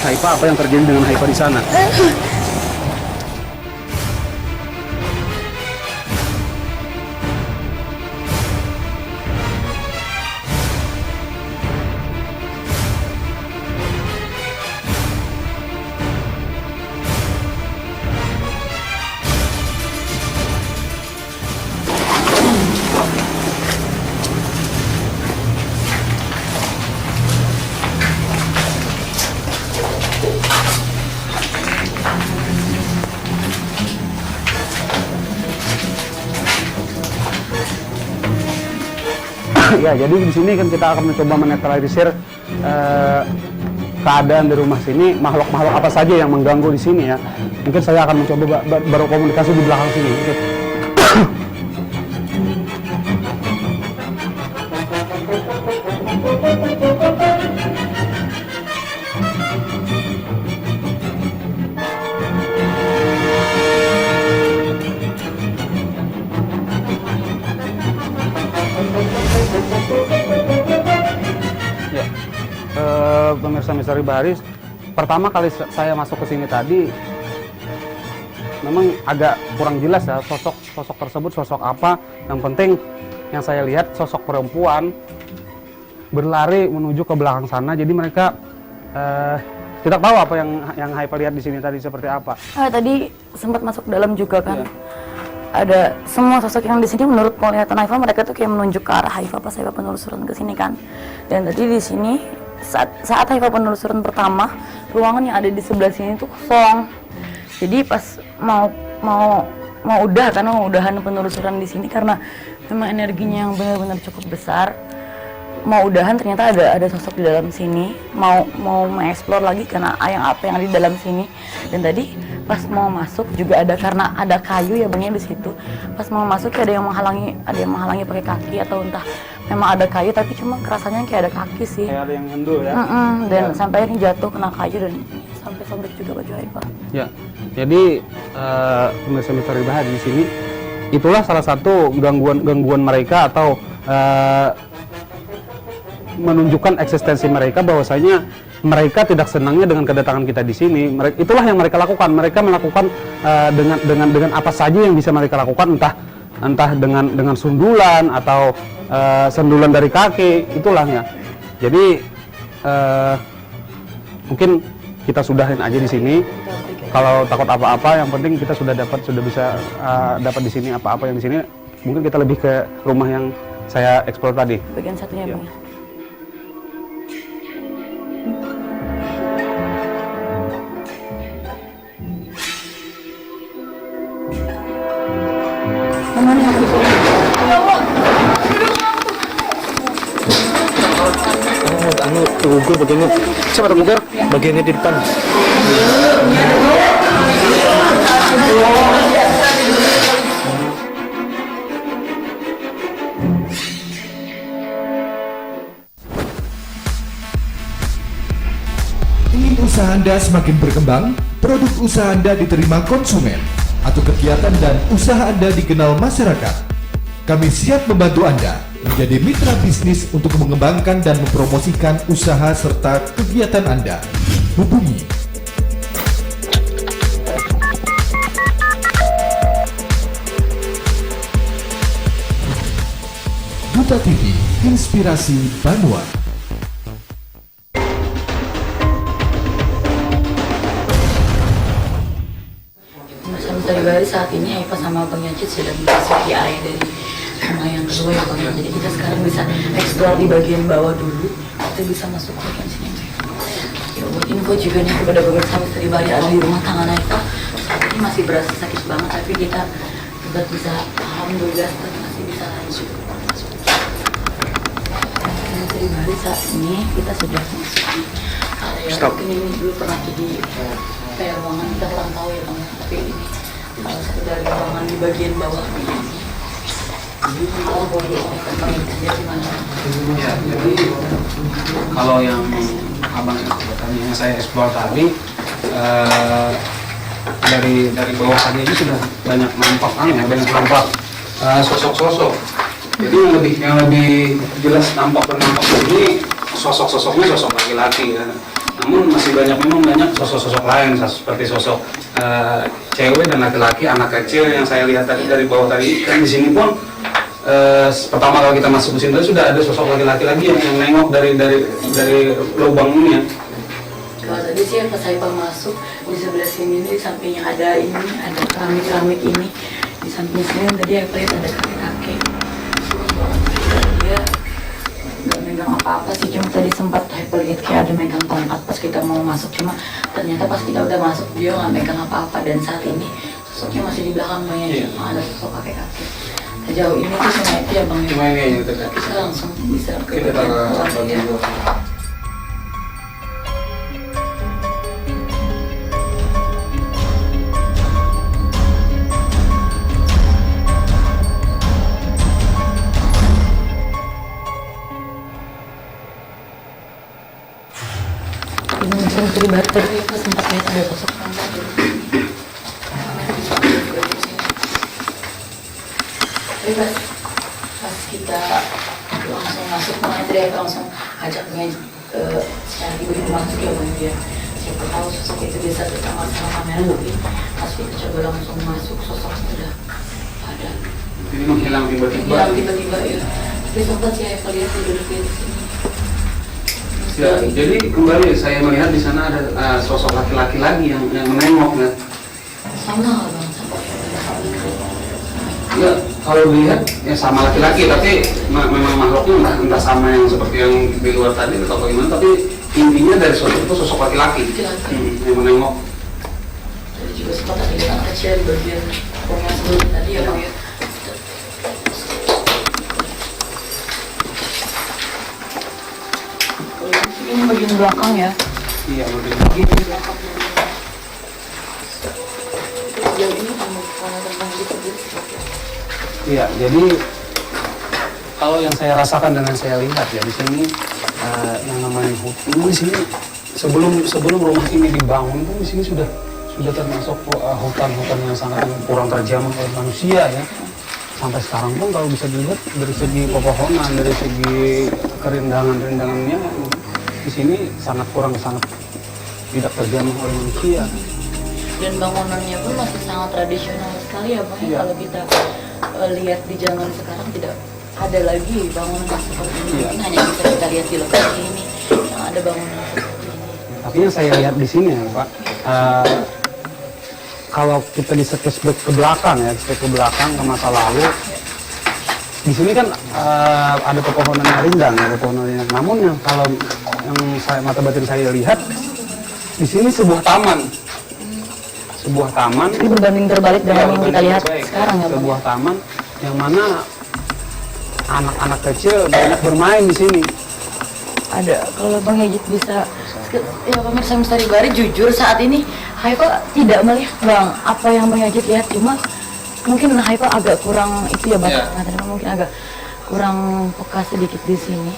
Haifa apa yang terjadi dengan Haifa di sana. Ya, jadi di sini kan kita akan mencoba menetralisir keadaan di rumah sini, makhluk-makhluk apa saja yang mengganggu di sini ya. Mungkin saya akan mencoba berkomunikasi di belakang sini. Pemirsa Misteri Baris, pertama kali saya masuk ke sini tadi memang agak kurang jelas ya sosok tersebut sosok apa. Yang penting yang saya lihat sosok perempuan berlari menuju ke belakang sana. Jadi mereka tidak tahu apa yang Haifa lihat di sini tadi seperti apa. Tadi sempat masuk ke dalam juga kan. Iya. Ada semua sosok yang di sini menurut penglihatan Haifa, mereka tuh kayak menunjuk ke arah Haifa pas Haifa penelusuran ke sini kan. Dan tadi di sini saat Haifa penelusuran pertama, ruangan yang ada di sebelah sini tuh kosong. Jadi pas mau udahan penelusuran di sini karena memang energinya yang benar-benar cukup besar. Mau udahan ternyata ada sosok di dalam sini mau mengeksplor lagi karena apa yang ada di dalam sini. Dan tadi pas mau masuk juga karena ada kayu ya Bang ya di situ. Pas mau masuk ada yang menghalangi pakai kaki atau entah memang ada kayu tapi cuma kerasanya kayak ada kaki sih. Kayak ada yang ngendul ya. Dan sampai ini jatuh kena kayu dan sampai sobek juga baju Haifa. Ya, jadi pemirsa Misteri Bahari di sini itulah salah satu gangguan mereka atau menunjukkan eksistensi mereka bahwasanya mereka tidak senangnya dengan kedatangan kita di sini. Itulah yang mereka lakukan. Mereka melakukan dengan apa saja yang bisa mereka lakukan, entah dengan sundulan atau sendulan dari kaki, itulah ya. Jadi mungkin kita sudahin aja di sini. Kalau takut apa-apa, yang penting kita sudah bisa dapat di sini apa-apa yang di sini. Mungkin kita lebih ke rumah yang saya eksplor tadi. Bagian satunya Ya. Bang ya. Gue bagiannya, siapa tahu bagiannya di depan. Ingin usaha Anda semakin berkembang, produk usaha Anda diterima konsumen, atau kegiatan dan usaha Anda dikenal masyarakat? Kami siap membantu Anda menjadi mitra bisnis untuk mengembangkan dan mempromosikan usaha serta kegiatan Anda. Hubungi Duta TV, Inspirasi Banua. Misteri Bahari saat ini Haifa sama Bang Yacit sudah memasuki area dari rumah yang kedua ya Bang. Jadi kita sekarang bisa eksplor di bagian bawah dulu. Kita bisa masuk ke bagian sini. Ya, buat info juga nih kepada pemirsa Misteri Bahari ada di rumah tangan Haifa. Saat ini masih berasa sakit banget tapi kita tetap bisa, alhamdulillah tetap masih bisa lanjut. Misteri Bahari saat ini kita sudah masuk area. Mungkin ini dulu pernah jadi kayak ruangan, kita kurang tahu ya Bang. Tapi ini salah satu dari ruangan di bagian bawah ini. Ya, jadi kalau yang abang yang saya eksplor tadi dari bawah tadi ini sudah banyak nampak sosok-sosok. Jadi yang lebih jelas nampak ini sosok-sosoknya sosok laki-laki ya. Namun masih memang banyak sosok-sosok lain seperti sosok cewek dan laki-laki, anak kecil yang saya lihat tadi dari bawah tadi. Dan di sini pun pertama kalau kita masuk ke sini sudah ada sosok laki-laki lagi yang nengok dari lubang ini ya. Kalau tadi sih pas saya masuk di sebelah sini di sampingnya ada keramik ini di samping sini tadi saya lihat ada kakek. Dia nggak megang apa-apa sih, cuma tadi sempat saya lihat kayak ada megang tongkat pas kita mau masuk, cuma ternyata pas kita udah masuk dia nggak megang apa-apa. Dan saat ini sosoknya masih di belakang banyak, cuma ada sosok kakek-kakek. Sejauh ini tuh cuma itu ya Bang. Cuma ini yang terlihat. Kita langsung bisa ke Kita bagian bawah. Misteri Bahari tadi pas sempat lihat ada sosok perempuan di sini. Tapi pas kita langsung masuk, makanya tadi aku langsung ajak secara tiba-tiba masuk ya Bang dia. Siapa tahu sosok itu bisa tertangkap sama kamera, tapi pas kita coba langsung masuk sosoknya udah ada. Ini menghilang tiba-tiba. Hilang tiba-tiba ya. Tapi sempat sih aku lihat dia duduk di sini. Ya, jadi kembali saya melihat di sana ada sosok laki-laki lagi yang menengok ya. Sama bang. Ya, kalau dilihat ya sama laki-laki, tapi memang makhluknya entah sama yang seperti yang di luar tadi atau bagaimana, tapi intinya dari sosok itu sosok laki-laki yang menengok. Tadi juga sempat ada yang kecil di bagian rumah sebelum tadi ya bang ya. Ini bagian belakang ya. Iya, betul. Bagian belakang. Sejauh ini karena tentang gitu seperti apa? Iya, jadi kalau yang saya rasakan dan yang saya lihat ya di sini yang namanya hutan di sini sebelum rumah ini dibangun pun di sini sudah termasuk hutan-hutan yang sangat kurang terjamah oleh manusia ya. Sampai sekarang pun kalau bisa dilihat dari segi pepohonan, dari segi kerindangannya di sini sangat tidak terjamah oleh manusia. Dan bangunannya pun masih sangat tradisional sekali ya bang. Iya. Kalau kita lihat di zaman sekarang tidak ada lagi bangunan yang seperti ini. Iya. Mungkin hanya bisa kita lihat di lokasi ini yang ada bangunan seperti ini. Tapi yang saya lihat di sini ya Pak, kalau kita di flashback ke belakang ya, ke masa lalu, di sini kan ada pepohonan yang rindang, ya, pepohonannya. Namun yang kalau yang mata batin saya lihat, di sini sebuah taman. Ini berbanding terbalik dengan yang kita lihat Baik. sekarang ya bang. Sebuah taman yang mana anak-anak kecil banyak bermain di sini. Ada. Kalau bang Yajid bisa, ya pemirsa Misteri Bari jujur saat ini Haifa tidak melihat bang apa yang bang Yajid lihat, cuma mungkin Haifa agak kurang itu ya bang, Iya. mungkin agak kurang peka sedikit di sini.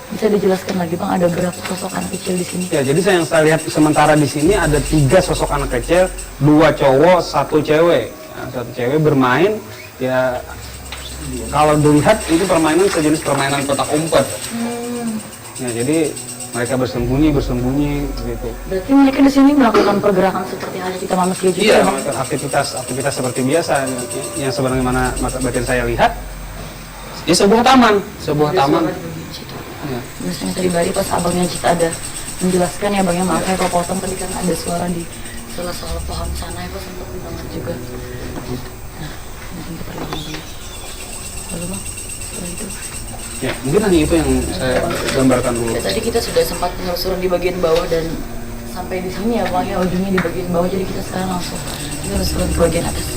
Bisa dijelaskan lagi bang, ada berapa sosok anak kecil di sini? Ya, jadi yang saya lihat sementara di sini ada 3 sosok anak kecil, 2 cowok, 1 cewek. Ya, 1 cewek bermain, ya kalau dilihat itu permainan sejenis permainan petak umpet. Ya, jadi mereka bersembunyi gitu. Berarti mereka di sini melakukan pergerakan seperti halnya kita manusia juga Iya, ya bang? aktivitas seperti biasa yang sebagaimana mata batin saya lihat. Ya sebuah taman. Ya. Pemirsa Misteri Bari pas abangnya Yajid ada menjelaskan ya bang ya, maaf Haifa potong tadi kan ada suara di salah pohon sana, Haifa sempat mendengar juga. Nah, mungkin kita ulang lagi. Lalu bang, setelah itu Ya, mungkin hanya itu yang saya gambarkan dulu. ya, tadi kita sudah sempat penelusuran di bagian bawah dan sampai di sini ya bang ya, ujungnya di bagian bawah, jadi kita sekarang langsung penelusuran ke bagian atas.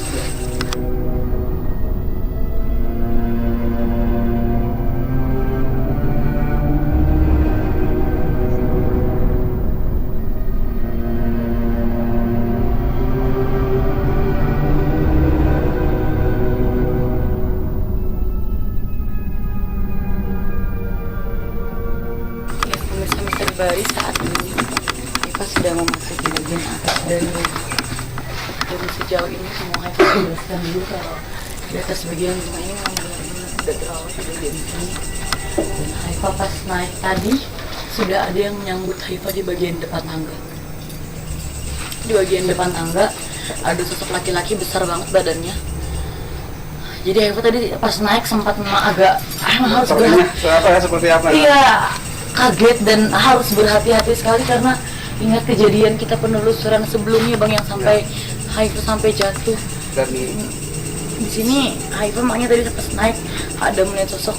Ya, pemirsa Misteri Bari, saat ini Haifa sudah memasuki bagian atas dan sejauh ini semua Haifa jelaskan dulu kalau di atas bagian rumah ini memang benar-benar sudah terawat di bagian sini. Dan Haifa pas naik tadi sudah ada yang menyambut Haifa di bagian depan tangga. Di bagian depan tangga ada sosok laki-laki besar banget badannya. Jadi Haifa tadi pas naik sempat memang agak harus Seperti apa? Iya, kaget dan harus berhati-hati sekali karena ingat kejadian kita penelusuran sebelumnya bang yang sampai Haifa sampai jatuh. Dan Di sini Haifa makanya tadi pas naik ada melihat sosok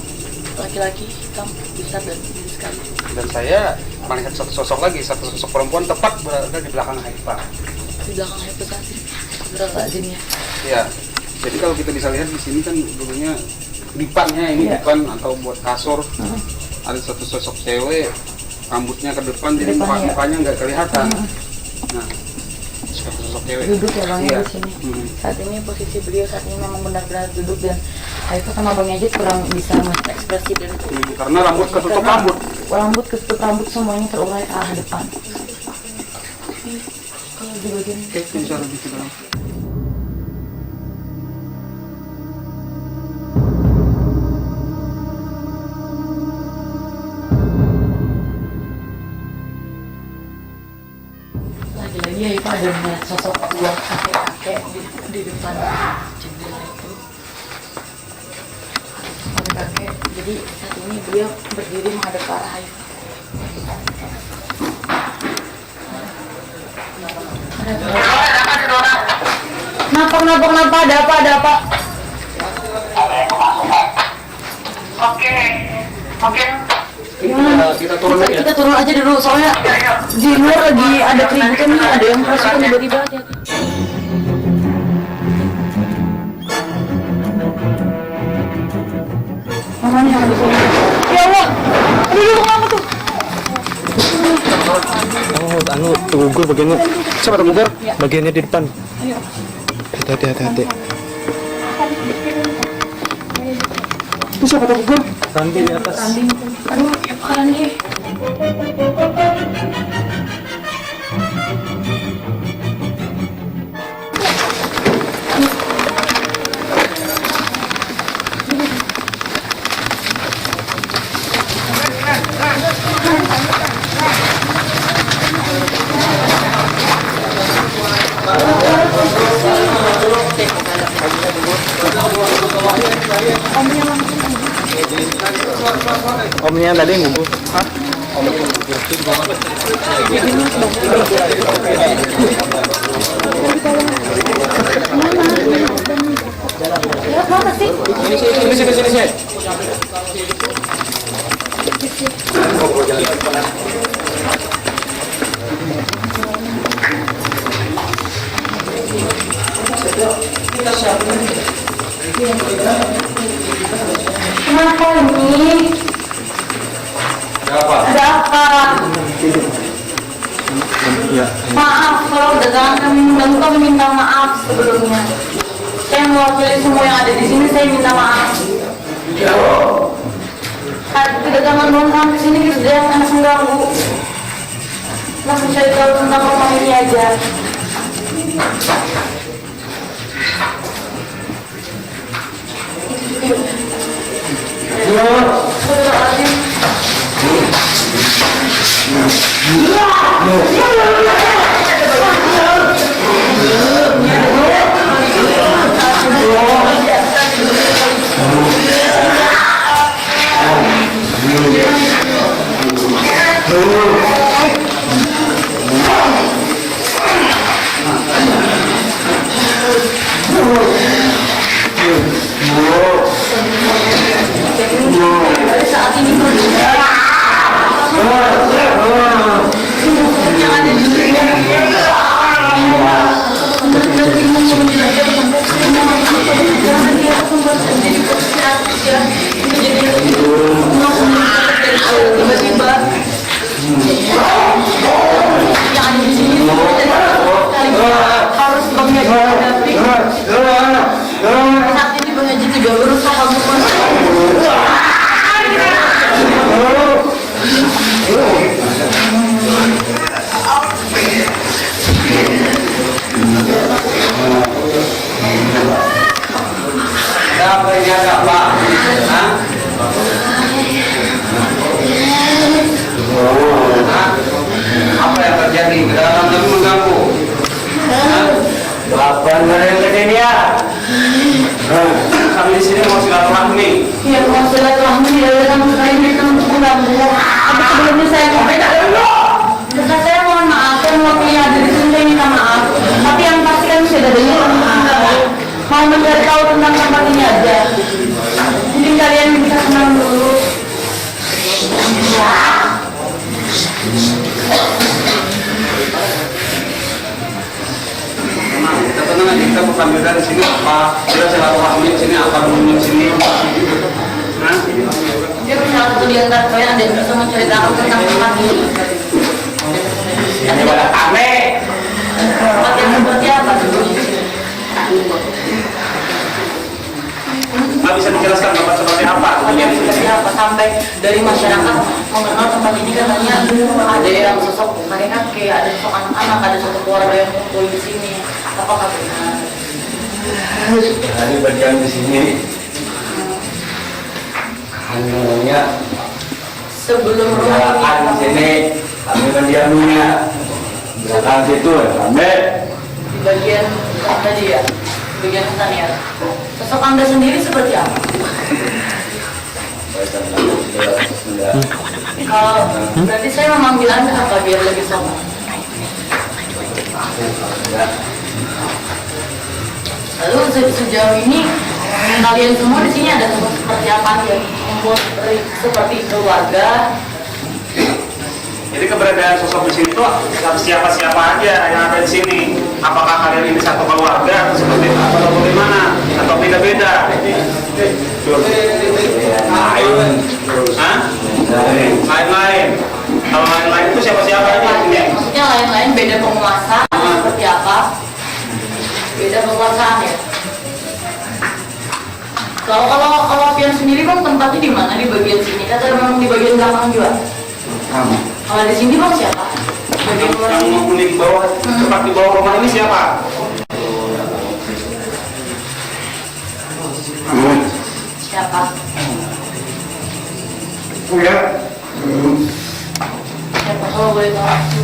laki-laki hitam besar dan tinggi sekali. dan saya melihat satu sosok perempuan tepat berada di belakang Haifa. Di belakang Haifa saat ini berapa sini ya? Ya, jadi kalau kita bisa lihat di sini kan dulunya dipannya ini Iya. dipan atau buat kasur. Ada satu sosok cewek, rambutnya ke depan, jadi Depan, ya. mukanya nggak kelihatan. Nah, satu sosok cewek. Duduk ya bang Iya. di sini. Hmm. Saat ini posisi beliau saat ini memang benar-benar duduk dan Haifa sama bang Yajid kurang bisa melihat ekspresi dan Karena rambut ketutup Karena rambut. ketutup rambut semuanya terurai ke arah depan. Kalau di bagian Bisa lebih ke dalam. lagi-lagi Haifa ada melihat sosok dua kakek-kakek di depan jendela itu. Kakek, jadi saat ini beliau berdiri menghadap ke arah Haifa. Kenapa? Ada apa? Oke. Kita turun aja. Kita turun aja dulu, soalnya di luar lagi ada keributan nih, ada yang kerasukan tiba-tiba. Mana yang ada sini? Ya Allah, aduh, kenapa tuh? Tergugur bagiannya. Siapa tergugur? Bagiannya di depan. Hati-hati. Itu siapa tergugur? Randi di atas. Aduh, Randi. Omnya tadi yang gugur. Hah? Mana sih? Sini. Kenapa ini? Ada apa? Maaf kalau dagangan kami mengganggu, kami minta maaf sebelumnya. Saya mewakili semua yang ada di sini, saya minta maaf. Kedatangan non kami sini kita sangat mengganggu. Langsung cari tahu tentang rumah ini aja. Saat ini pengaji juga berusaha Apa yang terjadi? Kedatangan kami mengganggu. Bapak yang kesini ya? Kami di sini mau silaturahmi. ya mau silaturahmi dalam sekali itu mengganggu. Tapi sebelumnya saya mau beda dulu. Karena saya mohon maaf, saya mewakili yang ada di sini, saya minta maaf. Tapi yang pasti kan sudah dengar mau mencari tahu tentang tempat ini aja. Mungkin kalian bisa senang dulu. Kita tenang aja, kita bukan beda di sini apa? Kita silaturahmi di sini apa dulu di sini? Dia punya satu di antara kalian ada yang bisa menceritakan tentang tempat ini. Ini pada kami. Tempat yang seperti apa? Nggak bisa dijelaskan Bapak seperti apa? Tempat yang seperti apa? Sampai dari masyarakat mengenal tempat ini katanya ada yang sosok kakek-kakek, ada sosok anak-anak, ada satu keluarga yang kumpul di sini. Apakah benar? Ini bagian di sini. Hanya Sebelum rumah belakang di ini sini kami mendiaminya. Belakang situ sampai di bagian tadi ya, bagian hutan ya. Sosok Anda sendiri seperti apa? Berarti saya memanggil Anda apa biar lebih sopan? Lalu sejauh ini kalian semua di sini ada seperti apa yang membuat seperti keluarga? Jadi keberadaan sosok di sini tuh siapa-siapa aja yang ada di sini. Apakah kalian ini satu keluarga atau seperti apa atau bagaimana atau beda-beda? Lain. Hah? Lain-lain. Kalau lain-lain itu siapa-siapa aja? Maksudnya lain-lain beda penguasa seperti apa? Beda kekuasaan ya. Kalau pian sendiri bang tempatnya di mana, di bagian sini atau memang di bagian belakang juga? Kalau di sini bang siapa? Bagian luar Yang sini. menghuni di bawah, tempat di bawah rumah ini siapa? Siapa? Siapa kalau boleh tahu?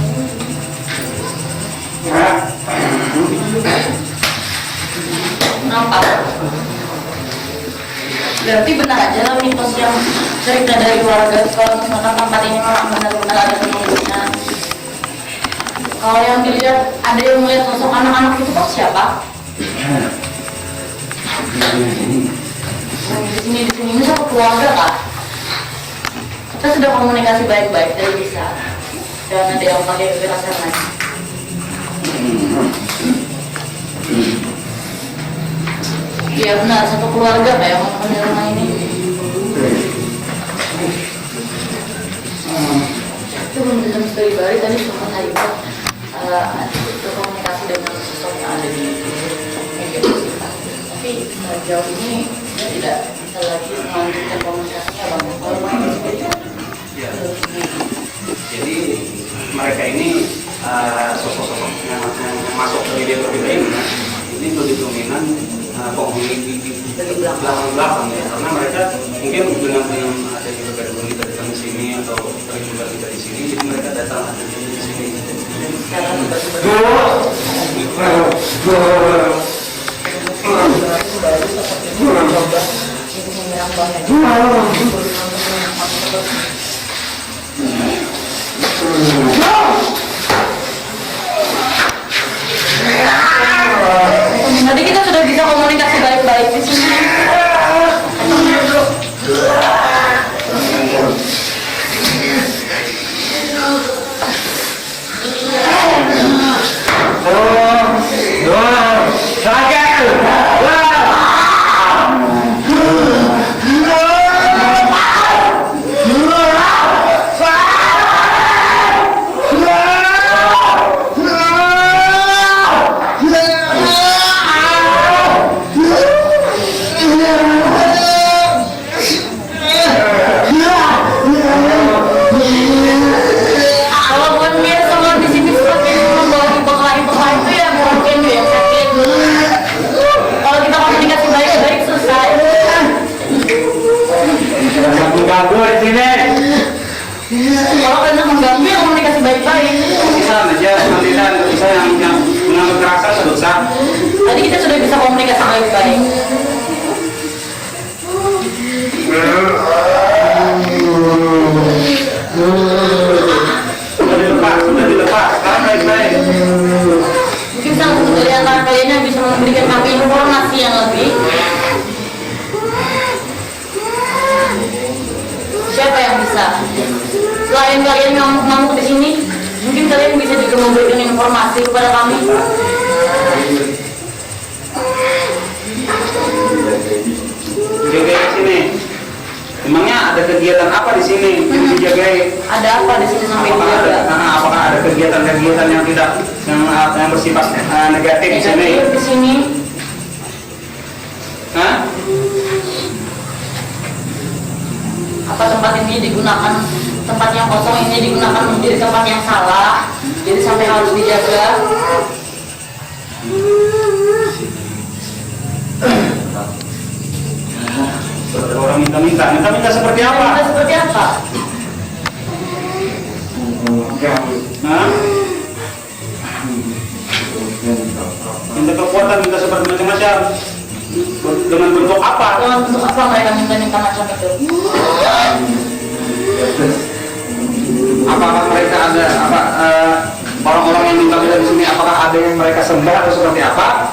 Kenapa? Berarti benar aja lah mitos yang cerita dari keluarga kalau misalkan tempat ini memang benar-benar ada penghuninya. Kalau yang dilihat ada yang melihat sosok anak-anak itu kok siapa? Di sini ini satu keluarga kak. Kita sudah komunikasi baik-baik dari bisa. Dan ada yang pakai kekerasan lagi. Iya benar, satu keluarga Pak yang menghuni rumah ini. Itu belum bisa misteri bari tadi sempat hari itu komunikasi dengan sosok yang ada di media sosial. Tapi sejauh ini saya tidak bisa lagi melanjutkan komunikasinya bang. Kalau main sendiri. Ya. Jadi mereka ini sosok-sosok yang masuk ke media ini lebih dominan penghuni di belakang ya, karena mereka mungkin dengan ada juga dari kami sini atau dari juga di sini, jadi mereka datang ada di sini. Tadi kita sudah bisa komunikasi baik-baik di sini. Kalau kena mengganggu ya komunikasi baik-baik. Bisa aja, nanti bisa yang mengambil kekerasan dosa. Tadi kita sudah bisa komunikasi baik-baik. Sudah dilepas, sekarang baik-baik. Mungkin salah satu dari antara kalian yang bisa memberikan kami informasi yang lebih. Siapa yang bisa? Selain kalian ngamuk-ngamuk di sini, mungkin kalian bisa juga memberikan informasi kepada kami. Jaga di sini. Emangnya ada kegiatan apa di sini yang dijagai? Ada apa di sini sampai dijaga? Apakah ada kegiatan-kegiatan yang tidak yang bersifat negatif di sini? Negatif di sini. Hah? Apa tempat ini digunakan, tempat yang kosong ini digunakan menjadi tempat yang salah, jadi sampai harus dijaga. Orang minta seperti apa? Kita seperti apa? Hah? Minta kekuatan, minta seperti macam-macam. Dengan bentuk apa? Dengan bentuk apa mereka minta macam itu? Apakah mereka ada orang-orang yang minta kita di sini apakah ada yang mereka sembah atau seperti apa?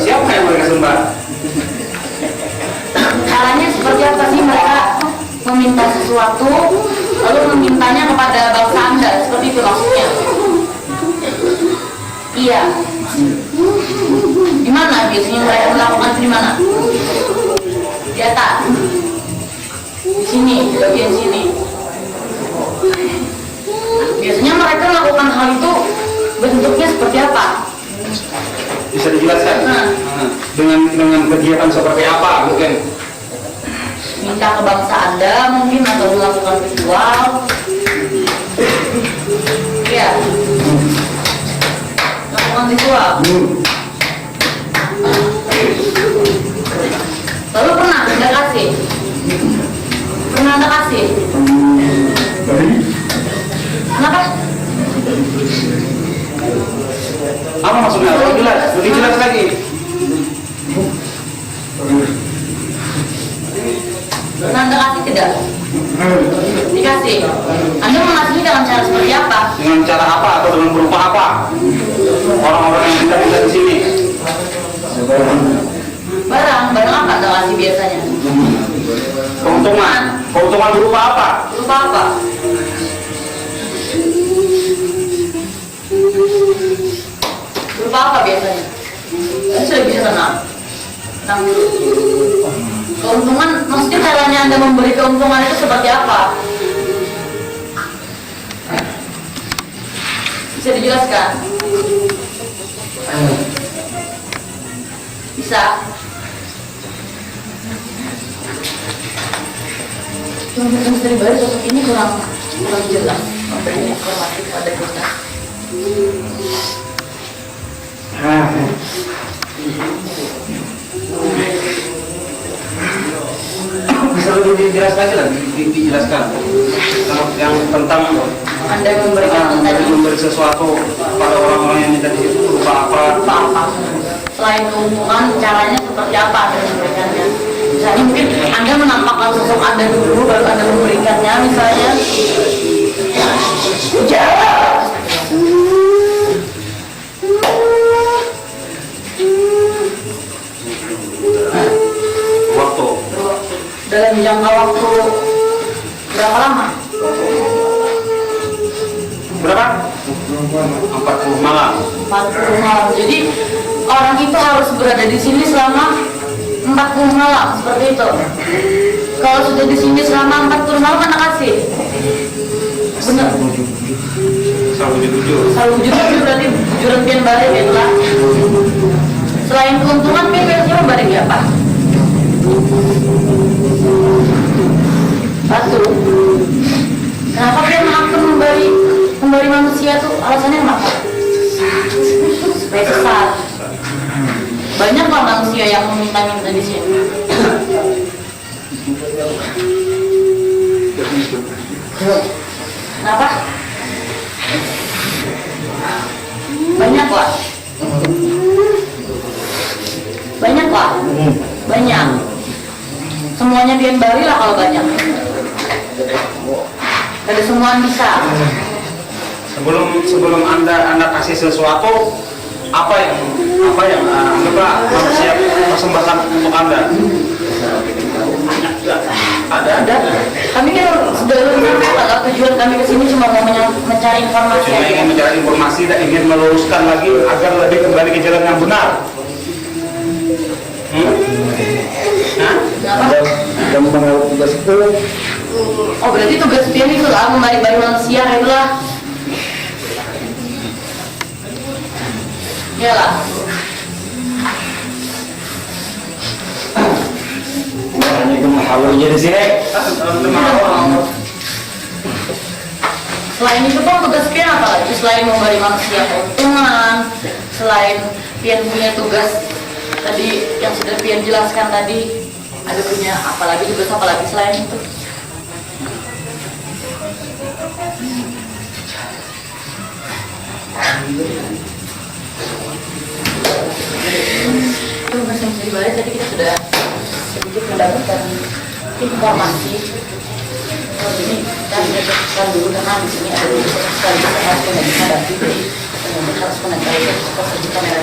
Siapa yang mereka sembah? Caranya seperti apa sih mereka meminta sesuatu lalu memintanya kepada bangsa Anda, seperti itu maksudnya? Iya. Di mana biasanya mereka melakukan itu, di mana? Di atas. Di sini, di bagian sini. Biasanya mereka melakukan hal itu bentuknya seperti apa? Bisa dijelaskan? Dengan kegiatan seperti apa mungkin? Minta ke bangsa Anda mungkin, atau melakukan ritual. Iya. Melakukan ritual. Lalu pernah Anda kasih? Pernah Anda kasih? Kenapa? Apa maksudnya? Lebih jelas lagi. Pernah Anda kasih tidak? Dikasih. Anda mengasihi dengan cara seperti apa? Dengan cara apa atau dengan berupa apa? Orang-orang yang minta di sini. Barang apa Anda kasih biasanya? Keuntungan berupa apa? Berupa apa? Berupa apa biasanya? Anda sudah bisa tenang. Tenang dulu. Keuntungan, maksudnya caranya Anda memberi keuntungan itu seperti apa? Bisa dijelaskan? Bisa. Yang dari baru sosok ini kurang jelas memberi informasi kepada kita. Bisa lebih dijelaskan lagi lah, dijelaskan yang tentang Anda memberikan tadi memberi sesuatu pada orang-orang yang minta di situ berupa apa? Selain keuntungan, caranya seperti apa Anda memberikannya? Misalnya mungkin Anda menampakkan sosok Anda dulu, baru Anda memberikannya, misalnya. Waktu Dalam jangka waktu berapa lama? berapa? 40 malam. 40 malam. Jadi orang itu harus berada di sini selama 40 malam, seperti itu. Kalau sudah di sini selama 40 malam, Anda kasih. Benar. Sampai jujur. Kalau bujuran itu berarti bujuran pian balik gitu lah. Selain keuntungan, pian biasanya membalik apa? Batu. Kenapa pian akan memberi manusia tuh? Alasannya kenapa? Supaya sesat. Banyak kok manusia yang meminta-minta di sini. Kenapa? Banyak kok. Banyak kok. Banyak. Semuanya pian bari lah kalau banyak. Ada semua bisa. Sebelum anda kasih sesuatu, apa yang anda siap persembahkan untuk anda? Ada. Kami kan sudah menyampaikan tujuan kami ke sini cuma mau mencari informasi. Cuma ingin mencari informasi dan ingin meluruskan lagi agar lebih kembali ke jalan yang benar. Kenapa? tugas itu. Oh berarti tugas pian itu lah membalik-balik manusia itulah. Iyalah. Itu mahawalnya di sini. Selain itu Pak, tugas pian apa lagi? Selain memberi manusia keuntungan, selain pian punya tugas tadi yang sudah pian jelaskan tadi, ada punya apalagi tugas apalagi selain itu? Tugas yang bisa dibalik tadi kita sudah sedikit mendapatkan informasi. Oh, ini kita Kan dulu dengan di sini ada sekali harus kena bisa dan tidak harus kena kaya seperti kamera.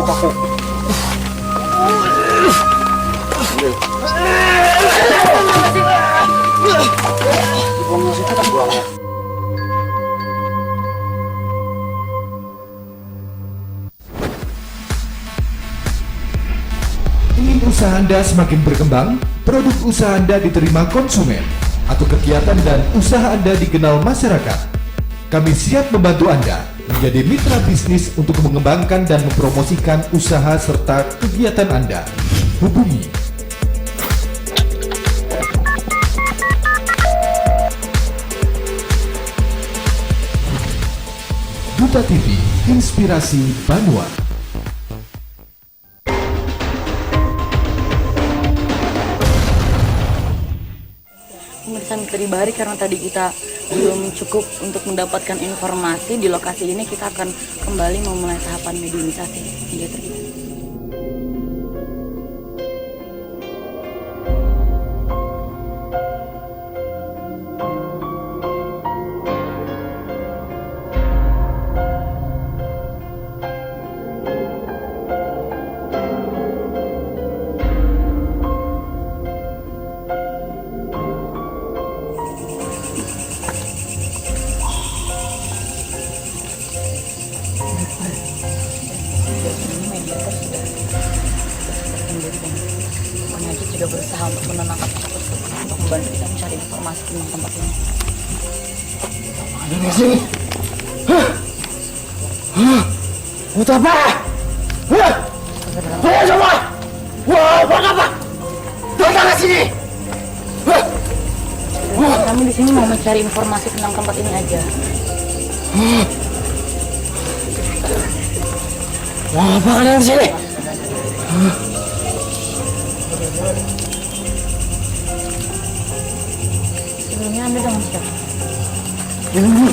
Paku. Buang situ kan buangnya. Ingin usaha Anda semakin berkembang, produk usaha Anda diterima konsumen, atau kegiatan dan usaha Anda dikenal masyarakat? Kami siap membantu Anda menjadi mitra bisnis untuk mengembangkan dan mempromosikan usaha serta kegiatan Anda. Hubungi Duta TV, Inspirasi Banua. Pemeriksaan pribadi karena tadi kita belum cukup untuk mendapatkan informasi di lokasi ini, kita akan kembali memulai tahapan mediumisasi. Iya, Penyakit juga berusaha untuk menenangkan tersebut untuk membantu kita mencari informasi tentang tempat ini. Ada di sini. Untuk apa? Ayo semua! Wah, buat apa? Datang ke sini! Kami di sini mau mencari informasi tentang tempat ini aja. Wah, apa kalian di sini? Sebelumnya Anda dengan siapa? Ini.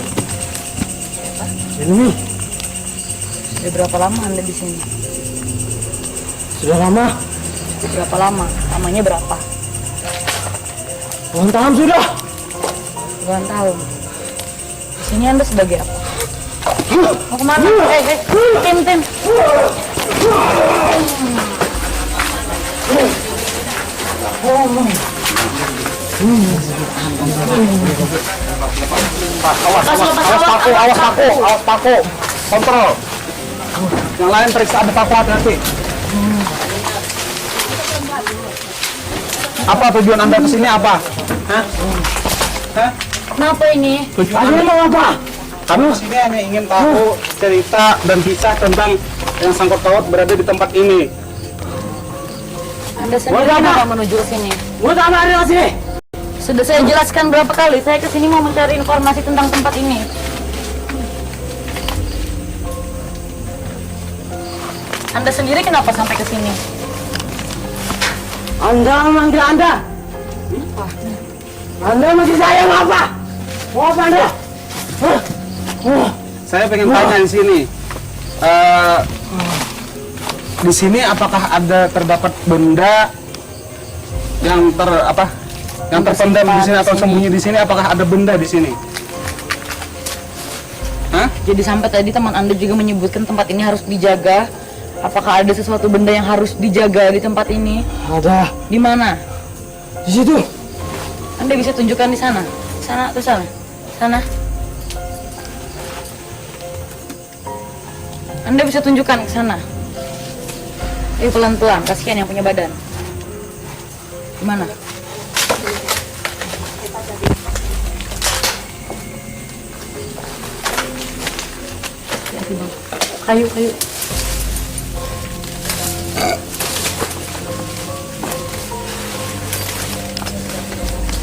Siapa? Ini. Sudah berapa lama Anda di sini? Sudah lama. Sudah berapa lama? Lamanya berapa? Puluhan tahun sudah. Puluhan tahun. Di sini Anda sebagai apa? Mau kemana? Tim. Awas paku. Kontrol. Yang lain periksa ada paku hati-hati. Apa tujuan Anda kesini apa? Hah? Kenapa ini? Tujuannya mau apa? Kami kesini hanya ingin tahu cerita dan kisah tentang yang sangkut paut berada di tempat ini. Anda sendiri kenapa menuju ke sini? Buat apa ada di sini? Sudah saya jelaskan berapa kali, saya kesini mau mencari informasi tentang tempat ini. Anda sendiri kenapa sampai ke sini? Anda memanggil Anda. Anda masih sayang apa? Mau apa Anda? Saya pengen tanya di sini. Di sini apakah ada terdapat benda yang terpendam di sini atau sembunyi di sini? Apakah ada benda di sini? Hah? Jadi sampai tadi teman Anda juga menyebutkan tempat ini harus dijaga. Apakah ada sesuatu benda yang harus dijaga di tempat ini? Ada. Di mana? Di situ. Anda bisa tunjukkan di sana. Sana atau sana? Sana. Anda bisa tunjukkan ke sana. Ayo pelan-pelan, kasihan yang punya badan. Gimana? Kayu.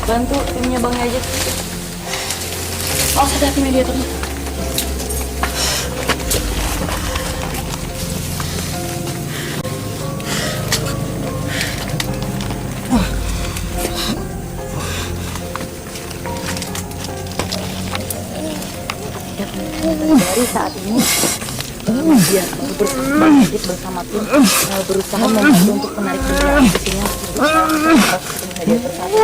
Bantu timnya Bang aja. Oh, hati-hati mediatornya. Dari saat ini dia bangkit bersama tim berusaha membantu untuk menarik benda isinya media tersatu.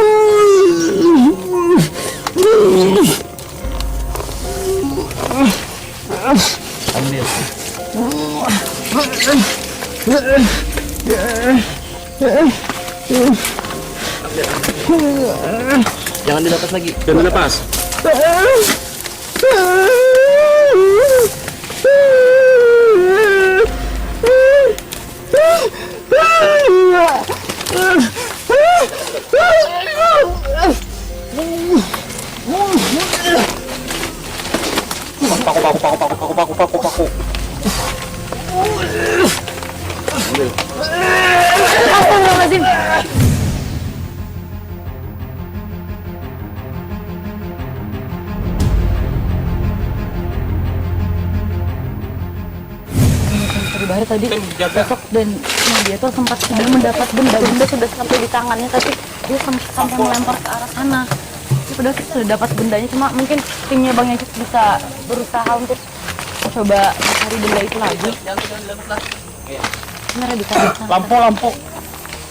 Jangan dilepas lagi. Jangan dilepas. Paku. Bahari tadi besok dan dia tuh sempat sudah mendapat benda sudah sampai di tangannya, tapi dia sampai melempar ke arah sana. Dia sudah dapat bendanya, cuma mungkin timnya Bang Yajid bisa berusaha untuk coba mencari benda itu lagi. Sebenarnya bisa.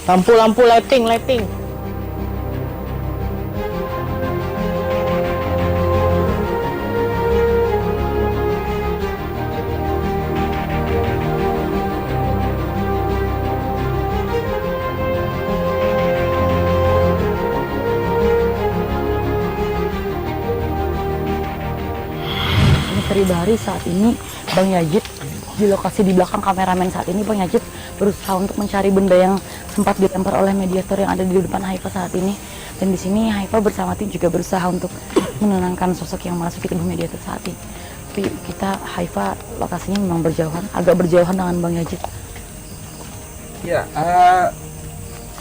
Lampu lighting. Misteri Bahari saat ini Bang Yajid di lokasi di belakang kameramen saat ini. Bang Yajid berusaha untuk mencari benda yang sempat dilempar oleh mediator yang ada di depan Haifa saat ini. Dan di sini Haifa bersama tim juga berusaha untuk menenangkan sosok yang memasuki tubuh mediator saat ini. Tapi kita Haifa lokasinya memang agak berjauhan dengan Bang Yajid. Ya,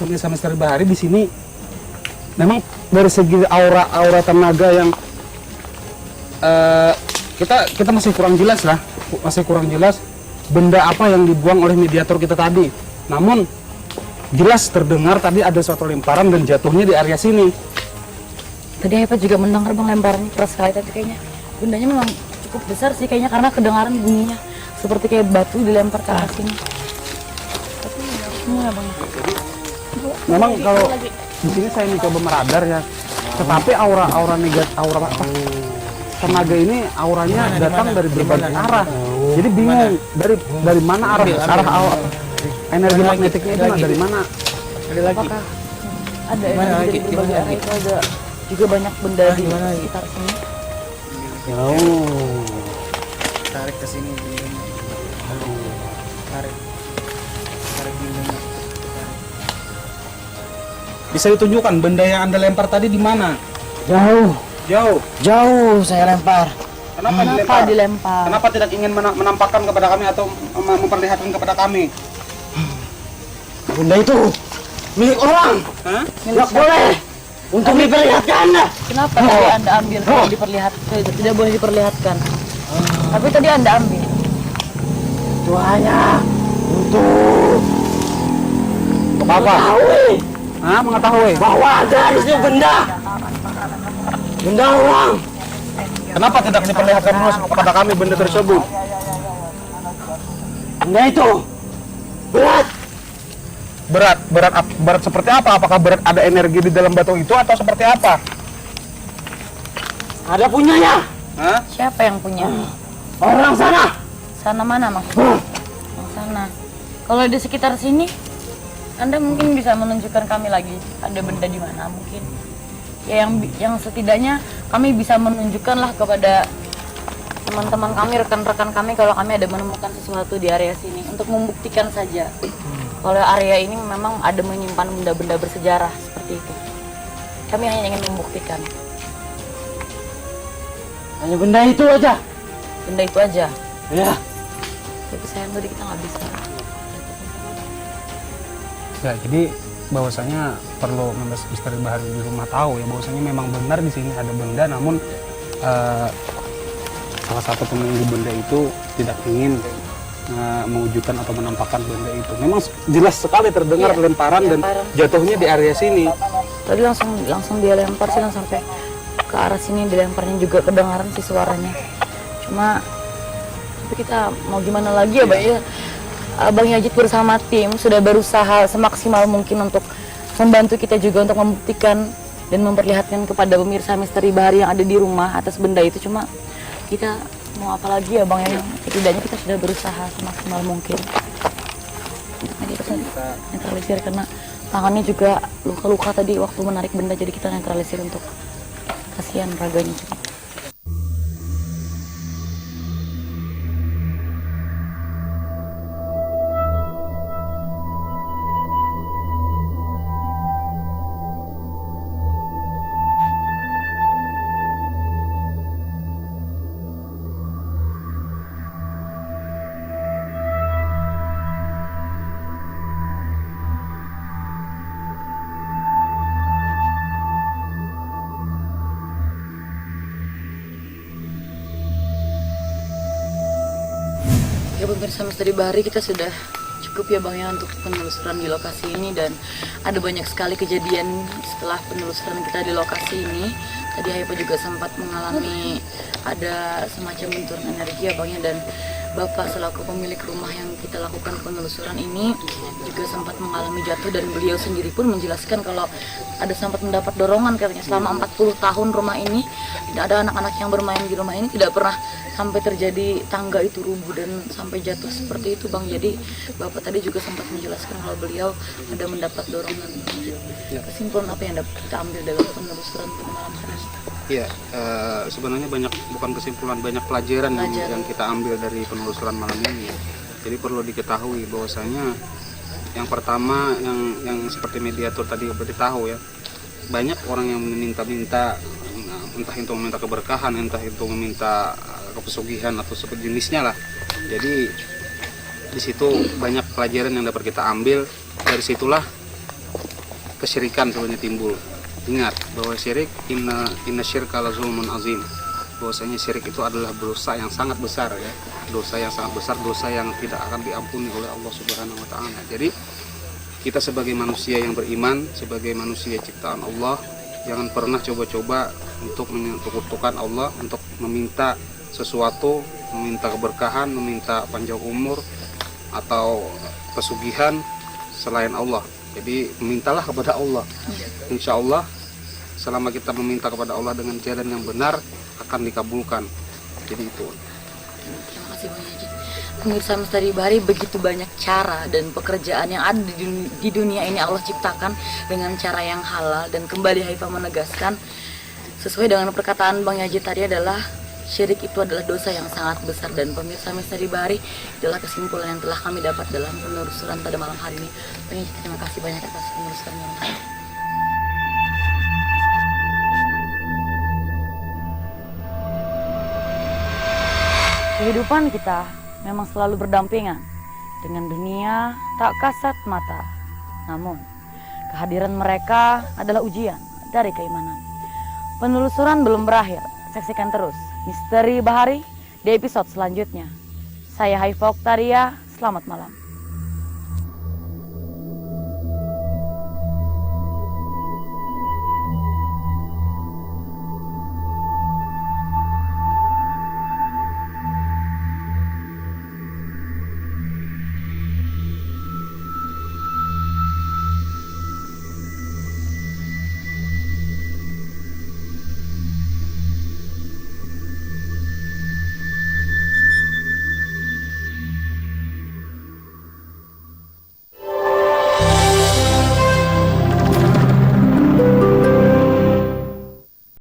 pemirsa Misteri Bahari di sini memang dari segi aura tenaga yang kita masih kurang jelas benda apa yang dibuang oleh mediator kita tadi. Namun jelas terdengar tadi ada suatu lemparan dan jatuhnya di area sini. Tadi Haifa juga mendengar Bang lemparannya keras sekali, tapi kayaknya bendanya memang cukup besar sih kayaknya karena kedengaran bunyinya seperti kayak batu dilempar ke arah sini. Tapi ini ya Bang. Memang kalau di sini saya mencoba meradar ya, tetapi aura tenaga ini auranya datang dari berbagai arah. Jadi bingung dari mana arah energi magnetiknya itu dari mana? Apakah ada energi dari berbagai arah itu, ada juga banyak benda di sekitar sini? Tarik ke sini. Tarik bindungnya. Bisa ditunjukkan benda yang Anda lempar tadi di mana? Jauh saya lempar. Kenapa dilempar? Kenapa tidak ingin menampakkan kepada kami atau memperlihatkan kepada kami? Benda itu milik orang. Hah? Tidak boleh untuk diperlihatkan. Kenapa tadi Anda ambil tidak boleh diperlihatkan? Tapi tadi Anda ambil. Itu hanya untuk apa? Mengetahui Bahwa ada di situ benda orang. Kenapa tidak diperlihatkan kepada kami benda tersebut? Benda itu Berat seperti apa? Apakah berat ada energi di dalam batu itu atau seperti apa? ada punyanya. Hah? Siapa yang punya? Orang sana. Sana mana maksudnya? Yang sana. Kalau di sekitar sini, Anda mungkin bisa menunjukkan kami lagi ada benda di mana mungkin. Ya yang setidaknya kami bisa menunjukkanlah kepada teman-teman kami, rekan-rekan kami kalau kami ada menemukan sesuatu di area sini untuk membuktikan saja kalau area ini memang ada menyimpan benda-benda bersejarah. seperti itu. Kami hanya ingin membuktikan. Hanya benda itu aja. Benda itu aja. Ya. Tapi sayang tadi kita nggak bisa. Ya, jadi bahwasanya perlu Misteri Bahari di rumah tahu ya bahwasanya memang benar di sini ada benda, namun salah satu penunggu benda itu tidak ingin mewujudkan atau menampakkan benda itu. Memang jelas sekali terdengar Iya, lemparan dan jatuhnya di area sini. Tadi langsung dia lempar sih, langsung sampai ke arah sini dilemparnya juga kedengaran sih suaranya. Cuma tapi kita mau gimana lagi ya, Bang ya. Bang Yajid bersama tim sudah berusaha semaksimal mungkin untuk membantu kita juga untuk membuktikan dan memperlihatkan kepada pemirsa Misteri Bahari yang ada di rumah atas benda itu. Cuma kita mau apa lagi ya Bang ya, setidaknya kita sudah berusaha semaksimal mungkin untuk kita netralisir, karena tangannya juga luka-luka tadi waktu menarik benda, jadi kita netralisir untuk kasihan raganya juga. Ya pemirsa Misteri Bahari, kita sudah cukup ya Bang ya untuk penelusuran di lokasi ini, dan ada banyak sekali kejadian setelah penelusuran kita di lokasi ini. Tadi Haifa juga sempat mengalami ada semacam benturan energi ya Bang ya, dan Bapak selaku pemilik rumah yang kita lakukan penelusuran ini juga sempat mengalami jatuh, dan beliau sendiri pun menjelaskan kalau ada sempat mendapat dorongan katanya selama 40 tahun rumah ini tidak ada anak-anak yang bermain di rumah ini, tidak pernah sampai terjadi tangga itu rubuh dan sampai jatuh seperti itu Bang. Jadi Bapak tadi juga sempat menjelaskan kalau beliau ada mendapat dorongan. Kesimpulan apa yang dapat kita ambil dalam penelusuran pada malam hari ini? Iya, sebenarnya bukan kesimpulan, banyak pelajaran yang kita ambil dari penelusuran malam ini. Jadi perlu diketahui bahwasanya yang pertama yang seperti mediator tadi beritahu ya, banyak orang yang meminta-minta, entah itu meminta keberkahan, entah itu meminta kepesugihan atau sejenisnya lah. Jadi di situ banyak pelajaran yang dapat kita ambil. Dari situlah kesyirikan sebenarnya timbul. Ingat bahwa syirik inna syirka la zulmun azim. Bahwasanya syirik itu adalah dosa yang sangat besar ya. Dosa yang sangat besar, dosa yang tidak akan diampuni oleh Allah Subhanahu wa taala. Jadi kita sebagai manusia yang beriman, sebagai manusia ciptaan Allah, jangan pernah coba-coba untuk menyekutukan Allah, untuk meminta sesuatu, meminta keberkahan, meminta panjang umur atau pesugihan selain Allah. Jadi memintalah kepada Allah. Insya Allah selama kita meminta kepada Allah dengan jalan yang benar akan dikabulkan. Jadi itu. Terima kasih Bang Yajid. Pemirsa Misteri Bahari, begitu banyak cara dan pekerjaan yang ada di dunia ini Allah ciptakan dengan cara yang halal, dan kembali Haifa menegaskan sesuai dengan perkataan Bang Yajid tadi adalah syirik itu adalah dosa yang sangat besar. Dan pemirsa Misteri Bahari, itulah kesimpulan yang telah kami dapat dalam penelusuran pada malam hari ini. Bang Yajid, terima kasih banyak atas penelusuran malam hari ini. Kehidupan kita memang selalu berdampingan dengan dunia tak kasat mata. Namun, kehadiran mereka adalah ujian dari keimanan. Penelusuran belum berakhir. Saksikan terus Misteri Bahari di episode selanjutnya. Saya Haifa Oktaria, selamat malam.